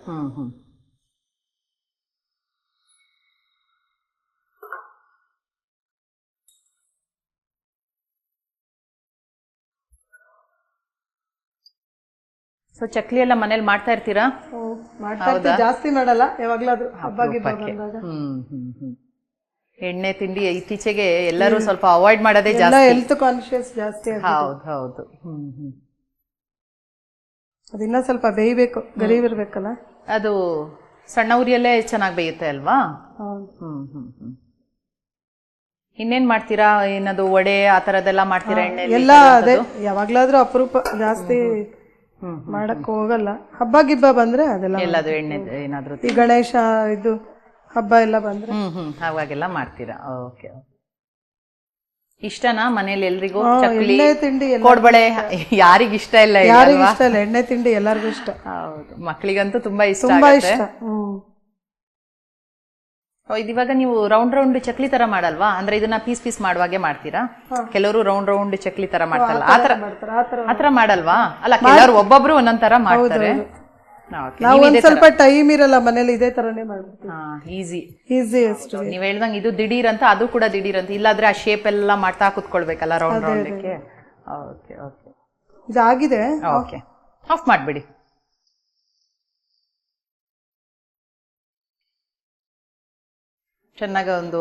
ಸೊ ಚಕ್ಲಿ ಎಲ್ಲ ಮನೇಲಿ ಮಾಡ್ತಾ ಇರ್ತೀರಾ? ಮಾಡ್ತಾ ಇರ್ತೀವಿ, ಜಾಸ್ತಿ ಮಾಡಲ್ಲ, ಯಾವಾಗ್ಲಾದ್ರೂ ಹಬ್ಬಕ್ಕೆ ಬಂದಾಗ. ಎಣ್ಣೆ ತಿಂಡಿ ಇತ್ತೀಚೆಗೆ ಎಲ್ಲರೂ ಸ್ವಲ್ಪ ಅವಾಯ್ಡ್ ಮಾಡೋದೇ ಜಾಸ್ತಿ, ಹೆಲ್ತ್ ಕಾನ್ಶಿಯಸ್ ಜಾಸ್ತಿ. ಹೌದು. ಅದಿನ್ನ ಸ್ವಲ್ಪ ಬೇಯಬೇಕು, ಗರೀಬಿರ್ಬೇಕಲ್ಲ. ಅದು ಸಣ್ಣ ಉರಿಯಲ್ಲೇ ಚೆನ್ನಾಗಿ ಬೇಯುತ್ತೆ ಅಲ್ವಾ? ಇನ್ನೇನ್ ಮಾಡ್ತೀರಾ? ಏನದು ವಡೆ ಆ ತರದೆಲ್ಲ ಮಾಡ್ತೀರಾ? ಎಣ್ಣೆ ಎಲ್ಲ ಅದೇ, ಯಾವಾಗ್ಲಾದ್ರೂ ಅಪರೂಪ, ಜಾಸ್ತಿ ಮಾಡಕ್ ಹೋಗಲ್ಲ. ಹಬ್ಬ ಗಿಬ್ಬ ಬಂದ್ರೆ ಅದೆಲ್ಲ ಎಲ್ಲದು ಎಣ್ಣೆ ಏನಾದ್ರು, ಈ ಗಣೇಶ ಇದು ಹಬ್ಬ ಎಲ್ಲ ಬಂದ್ರೆ ಅವಾಗೆಲ್ಲ ಮಾಡ್ತೀರಾ? ಓಕೆ. ಇಷ್ಟನಾ ಮನೇಲಿ ಎಲ್ರಿಗೂ ಎಣ್ಣೆ ತಿಂಡಿ? ಕೋಡ್ಬಳೆ ಯಾರಿಗ ಇಷ್ಟ ಇಲ್ಲ? ಯಾರಿಗೂ ಇಷ್ಟ ಇಲ್ಲ, ಎಣ್ಣೆ ತಿಂಡಿ ಎಲ್ಲರಿಗೂ ಇಷ್ಟ. ಹೌದು, ಮಕ್ಕಳಿಗಂತೂ ತುಂಬಾ ಇಷ್ಟ. ಇದಿವಾಗ ನೀವು ರೌಂಡ್ ಚಕ್ಲಿ ತರ ಮಾಡಲ್ವಾ? ಅಂದ್ರೆ ಇದನ್ನ ಪೀಸ್ ಮಾಡುವಾಗೆ ಮಾಡ್ತೀರಾ? ಕೆಲವರು ರೌಂಡ್ ಚಕ್ಲಿ ತರ ಮಾಡ್ತಾರಲ್ಲ, ಆತರ ಮಾಡಲ್ವಾ? ಅಲ್ಲ, ಕೆಲವರು ಒಬ್ಬೊಬ್ರು ಒಂದೊಂದ್ ತರ ಮಾಡ್ತಾರೆ. ನಾವು ಒಂದ್ ಸ್ವಲ್ಪ ಟೈಮ್ ಇರಲ್ಲ ಮನೇಲಿ, ಇದೇ ತರನೇ ಮಾಡ್ತೀವಿ. ಈಸಿ ಅಷ್ಟು. ನೀವ್ ಹೇಳ್ದಂಗೆ ಇದು ದಿಢೀರ್ ಅಂತ, ಅದು ಕೂಡ ದಿಢೀರ್ ಅಂತ. ಇಲ್ಲಾದ್ರೆ ಆ ಶೇಪ್ ಎಲ್ಲ ಮಾಡ್ತಾ ಕುತ್ಕೊಳ್ಬೇಕಲ್ಲ ರೌಂಡ್ಗೆ. ಓಕೆ, ಇದಾಗಿದೆ. ಓಕೆ, ಆಫ್ ಮಾಡ್ಬಿಡಿ. ಚೆನ್ನಾಗ ಒಂದು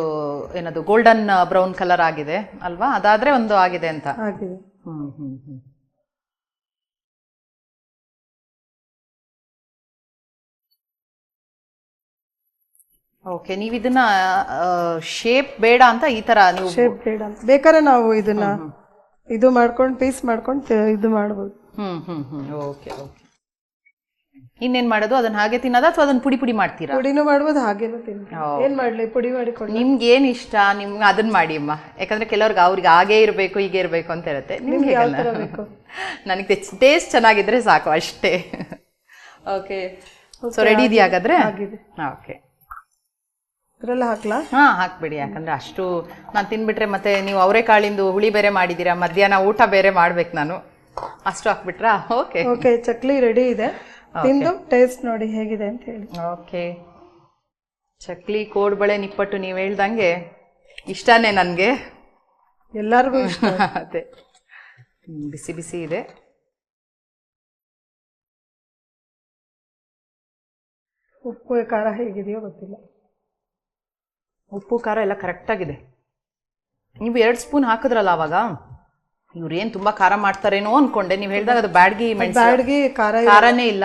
ಏನದು ಗೋಲ್ಡನ್ ಬ್ರೌನ್ ಕಲರ್ ಆಗಿದೆ ಅಲ್ವಾ? ಅದಾದ್ರೆ ಒಂದು ಆಗಿದೆ ಅಂತ. ಓಕೆ, ನೀವು ಇದನ್ನ ಶೇಪ್ ಬೇಡ ಅಂತ ಈ ತರ ನೀವು ಶೇಪ್ ಬೇಡ ಅಂತ ಬೇಕಾದ್ರೆ ನಾವು ಇದನ್ನ ಇದು ಮಾಡ್ಕೊಂಡು ಪೀಸ್ ಮಾಡ್ಕೊಂಡು ಇದು ಮಾಡ್ಬೋದು. ಓಕೆ. ಇನ್ನೇನ್ ಮಾಡೋದು? ಅದನ್ನ ಹಾಗೆ ತಿನ್ನೋದ ಅಥವಾ ಅದನ್ನ ಪುಡಿ ಮಾಡ್ತೀರಾ? ಪುಡಿನೂ ಮಾಡ್ಬೋದು, ಹಾಗೇನು ತಿನ್ನಿ. ಏನ್ ಮಾಡ್ಲಿ, ಪುಡಿ ಮಾಡಿಕೊಂಡು ನಿಮ್ಗೆ ಏನ್ ಇಷ್ಟ ನಿಮ್ಗೆ ಅದನ್ನ ಮಾಡಿ ಅಮ್ಮ. ಯಾಕಂದ್ರೆ ಕೆಲವ್ರಿಗೆ ಅವ್ರಿಗೆ ಹಾಗೆ ಇರಬೇಕು ಹೀಗೆ ಇರಬೇಕು ಅಂತ ಇರುತ್ತೆ. ನಿಮ್ಗೆ ನನಗೆ ಟೇಸ್ಟ್ ಚೆನ್ನಾಗಿದ್ರೆ ಸಾಕು ಅಷ್ಟೇ. ಓಕೆ, ಸೊ ರೆಡಿ ಇದೆಯಾ ಹಾಗಾದ್ರೆ? ಓಕೆ, ಇದ್ರೆಲ್ಲ ಹಾಕ್ಲಾ? ಹಾಕ್ಬಿಡಿ. ಯಾಕಂದ್ರೆ ಅಷ್ಟು ನಾನು ತಿನ್ಬಿಟ್ರೆ ಮತ್ತೆ ನೀವು ಅವರೆಕಾಳಿಂದು ಹುಳಿ ಬೇರೆ ಮಾಡಿದೀರಾ, ಮಧ್ಯಾಹ್ನ ಊಟ ಬೇರೆ ಮಾಡ್ಬೇಕು ನಾನು. ಅಷ್ಟು ಹಾಕ್ಬಿಟ್ರಾ? ಓಕೆ, ಚಕ್ಲಿ ರೆಡಿ ಇದೆ. ತಿಂದು ಟೇಸ್ಟ್ ನೋಡಿ ಹೇಗಿದೆ ಅಂತ ಹೇಳಿ. ಓಕೆ, ಚಕ್ಲಿ ಕೋಡ್ಬಳೆ ನಿಪ್ಪಟ್ಟು ನೀವು ಹೇಳ್ದಂಗೆ ಇಷ್ಟನೇ ನನ್ಗೆ, ಎಲ್ಲರಿಗೂ ಇಷ್ಟ. ಅದೇ, ಬಿಸಿ ಬಿಸಿ ಇದೆ. ಉಪ್ಪು ಖಾರ ಹೇಗಿದೆಯೋ ಗೊತ್ತಿಲ್ಲ. ಉಪ್ಪು ಖಾರ ಎಲ್ಲ ಕರೆಕ್ಟ್ ಆಗಿದೆ. ನೀವು 2 ಸ್ಪೂನ್ ಹಾಕಿದ್ರಲ್ಲ ಅವಾಗ, ಇವ್ರೇನ್ ತುಂಬಾ ಖಾರ ಮಾಡ್ತಾರೇನೋ ಅನ್ಕೊಂಡೆ. ನೀವ್ ಹೇಳ್ದಾಗ ಅದು ಬ್ಯಾಡ್ಗಿ ಖಾರನೇ ಇಲ್ಲ,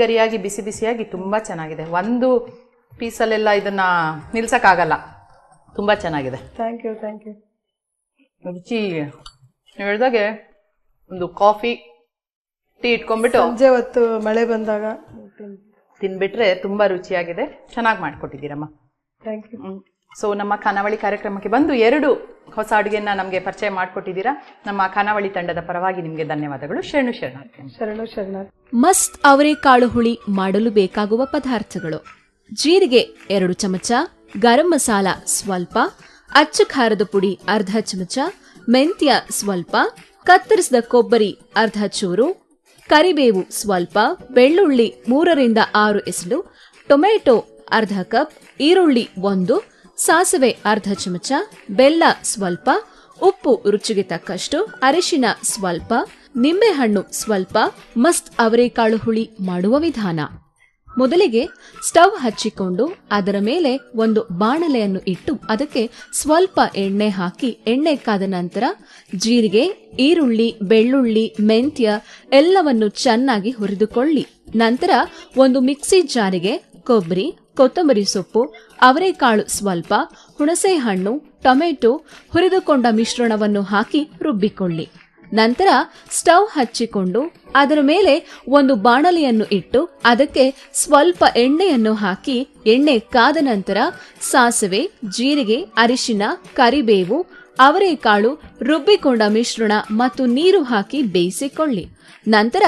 ಗರಿಯಾಗಿ ಬಿಸಿ ಬಿಸಿಯಾಗಿ ತುಂಬಾ ಚೆನ್ನಾಗಿದೆ. ಒಂದು ಪೀಸಲ್ಲೆಲ್ಲ ಇದನ್ನ ನಿಲ್ಸಕ್ ಆಗಲ್ಲ, ತುಂಬಾ ಚೆನ್ನಾಗಿದೆ. Thank you. ರುಚಿ ನೀವು ಹೇಳ್ದಾಗೆ ಒಂದು ಕಾಫಿ ಟೀ ಇಟ್ಕೊಂಡ್ಬಿಟ್ಟು ಸಂಜೆ ಹೊತ್ತು ಮಳೆ ಬಂದಾಗ ತಿನ್ಬಿಟ್ರೆ ತುಂಬಾ ರುಚಿಯಾಗಿದೆ. ಚೆನ್ನಾಗಿ ಮಾಡ್ಕೊಟ್ಟಿದ್ದೀರಮ್ಮ. Thank you. ಸೊ ನಮ್ಮ ಖಾನಾವಳಿ ಕಾರ್ಯಕ್ರಮಕ್ಕೆ ಬಂದು 2 ಹೊಸ ಅಡುಗೆನ ನಮಗೆ ಪರಿಚಯ ಮಾಡಿಕೊಟ್ಟಿದ್ದೀರಾ. ನಮ್ಮ ಖಾನಾವಳಿ ತಂಡದ ಪರವಾಗಿ ನಿಮಗೆ ಧನ್ಯವಾದಗಳು. ಶರಣು. ಮಸ್ತ್ ಅವರೆಕಾಳು ಹುಳಿ ಮಾಡಲು ಬೇಕಾಗುವ ಪದಾರ್ಥಗಳು: ಜೀರಿಗೆ 2 ಚಮಚ, ಗರಂ ಮಸಾಲ ಸ್ವಲ್ಪ, ಅಚ್ಚ ಖಾರದ ಪುಡಿ ಅರ್ಧ ಚಮಚ, ಮೆಂತ್ಯ ಸ್ವಲ್ಪ, ಕತ್ತರಿಸಿದ ಕೊಬ್ಬರಿ ಅರ್ಧ ಚೂರು, ಕರಿಬೇವು ಸ್ವಲ್ಪ, ಬೆಳ್ಳುಳ್ಳಿ 3 ರಿಂದ 6 ಎಸಳು, ಟೊಮೆಟೊ ಅರ್ಧ ಕಪ್, ಈರುಳ್ಳಿ 1, ಸಾಸಿವೆ ಅರ್ಧ ಚಮಚ, ಬೆಲ್ಲ ಸ್ವಲ್ಪ, ಉಪ್ಪು ರುಚಿಗೆ ತಕ್ಕಷ್ಟು, ಅರಿಶಿನ ಸ್ವಲ್ಪ, ನಿಂಬೆಹಣ್ಣು ಸ್ವಲ್ಪ. ಮಸ್ತ್ ಅವರೆಕಾಳು ಹುಳಿ ಮಾಡುವ ವಿಧಾನ: ಮೊದಲಿಗೆ ಸ್ಟವ್ ಹಚ್ಚಿಕೊಂಡು ಅದರ ಮೇಲೆ ಒಂದು ಬಾಣಲೆಯನ್ನು ಇಟ್ಟು ಅದಕ್ಕೆ ಸ್ವಲ್ಪ ಎಣ್ಣೆ ಹಾಕಿ, ಎಣ್ಣೆ ಕಾದ ನಂತರ ಜೀರಿಗೆ, ಈರುಳ್ಳಿ, ಬೆಳ್ಳುಳ್ಳಿ, ಮೆಂತ್ಯ ಎಲ್ಲವನ್ನು ಚೆನ್ನಾಗಿ ಹುರಿದುಕೊಳ್ಳಿ. ನಂತರ ಒಂದು ಮಿಕ್ಸಿ ಜಾರಿಗೆ ಕೊಬ್ಬರಿ, ಕೊತ್ತಂಬರಿ ಸೊಪ್ಪು, ಅವರೆಕಾಳು ಸ್ವಲ್ಪ, ಹುಣಸೆ ಹಣ್ಣು, ಟೊಮೆಟೊ, ಹುರಿದುಕೊಂಡ ಮಿಶ್ರಣವನ್ನು ಹಾಕಿ ರುಬ್ಬಿಕೊಳ್ಳಿ. ನಂತರ ಸ್ಟವ್ ಹಚ್ಚಿಕೊಂಡು ಅದರ ಮೇಲೆ ಒಂದು ಬಾಣಲೆಯನ್ನು ಇಟ್ಟು ಅದಕ್ಕೆ ಸ್ವಲ್ಪ ಎಣ್ಣೆಯನ್ನು ಹಾಕಿ, ಎಣ್ಣೆ ಕಾದ ನಂತರ ಸಾಸಿವೆ, ಜೀರಿಗೆ, ಅರಿಶಿನ, ಕರಿಬೇವು, ಅವರೆಕಾಳು, ರುಬ್ಬಿಕೊಂಡ ಮಿಶ್ರಣ ಮತ್ತು ನೀರು ಹಾಕಿ ಬೇಯಿಸಿಕೊಳ್ಳಿ. ನಂತರ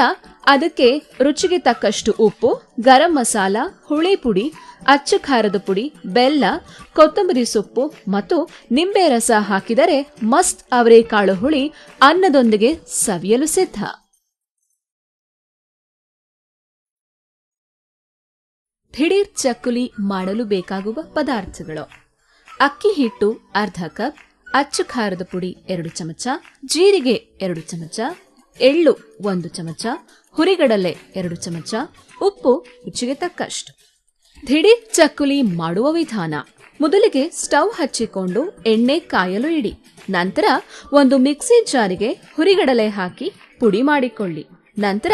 ಅದಕ್ಕೆ ರುಚಿಗೆ ತಕ್ಕಷ್ಟು ಉಪ್ಪು, ಗರಂ ಮಸಾಲ, ಹುಳಿ ಪುಡಿ, ಅಚ್ಚ ಖಾರದ ಪುಡಿ, ಬೆಲ್ಲ, ಕೊತ್ತಂಬರಿ ಸೊಪ್ಪು ಮತ್ತು ನಿಂಬೆ ರಸ ಹಾಕಿದರೆ ಮಸ್ತ್ ಅವರೆಕಾಳು ಹುಳಿ ಅನ್ನದೊಂದಿಗೆ ಸವಿಯಲು ಸಿದ್ಧ. ದಿಢೀರ್ ಚಕ್ಕುಲಿ ಮಾಡಲು ಬೇಕಾಗುವ ಪದಾರ್ಥಗಳು: ಅಕ್ಕಿ ಹಿಟ್ಟು ಅರ್ಧ ಕಪ್, ಅಚ್ಚ ಖಾರದ ಪುಡಿ 2 ಚಮಚ, ಜೀರಿಗೆ 2 ಚಮಚ, ಎಳ್ಳು 1 ಚಮಚ, ಹುರಿಗಡಲೆ 2 ಚಮಚ, ಉಪ್ಪು ರುಚಿಗೆ ತಕ್ಕಷ್ಟು. ದಿಢೀರ್ ಚಕ್ಕುಲಿ ಮಾಡುವ ವಿಧಾನ: ಮೊದಲಿಗೆ ಸ್ಟವ್ ಹಚ್ಚಿಕೊಂಡು ಎಣ್ಣೆ ಕಾಯಲು ಇಡಿ. ನಂತರ ಒಂದು ಮಿಕ್ಸಿ ಜಾರಿಗೆ ಹುರಿಗಡಲೆ ಹಾಕಿ ಪುಡಿ ಮಾಡಿಕೊಳ್ಳಿ. ನಂತರ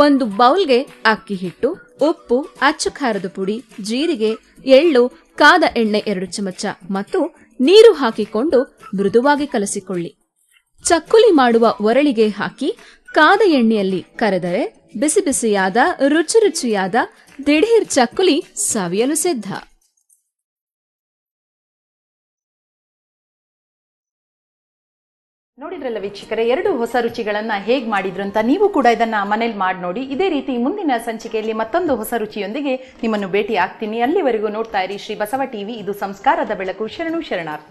ಒಂದು ಬೌಲ್ಗೆ ಅಕ್ಕಿ ಹಿಟ್ಟು, ಉಪ್ಪು, ಅಚ್ಚ ಖಾರದ ಪುಡಿ, ಜೀರಿಗೆ, ಎಳ್ಳು, ಕಾದ ಎಣ್ಣೆ 2 ಚಮಚ ಮತ್ತು ನೀರು ಹಾಕಿಕೊಂಡು ಮೃದುವಾಗಿ ಕಲಸಿಕೊಳ್ಳಿ. ಚಕ್ಕುಲಿ ಮಾಡುವ ಒರಳಿಗೆ ಹಾಕಿ ಕಾದ ಎಣ್ಣೆಯಲ್ಲಿ ಕರೆದರೆ ಬಿಸಿ ಬಿಸಿಯಾದ ರುಚಿ ರುಚಿಯಾದ ದಿಢೀರ್ ಚಕ್ಕುಲಿ ಸವಿಯಲು ಸಿದ್ಧ. ನೋಡಿದ್ರಲ್ಲ ವೀಕ್ಷಕರೇ, 2 ಹೊಸ ರುಚಿಗಳನ್ನ ಹೇಗ್ ಮಾಡಿದ್ರು ಅಂತ. ನೀವು ಕೂಡ ಇದನ್ನ ಮನೇಲಿ ಮಾಡಿ ನೋಡಿ. ಇದೇ ರೀತಿ ಮುಂದಿನ ಸಂಚಿಕೆಯಲ್ಲಿ ಮತ್ತೊಂದು ಹೊಸ ರುಚಿಯೊಂದಿಗೆ ನಿಮ್ಮನ್ನು ಭೇಟಿ ಆಗ್ತೀನಿ. ಅಲ್ಲಿವರೆಗೂ ನೋಡ್ತಾ ಇರಿ ಶ್ರೀ ಬಸವ ಟಿವಿ. ಇದು ಸಂಸ್ಕಾರದ ಬೆಳಕು. ಶರಣು ಶರಣಾರ್ಥಿ.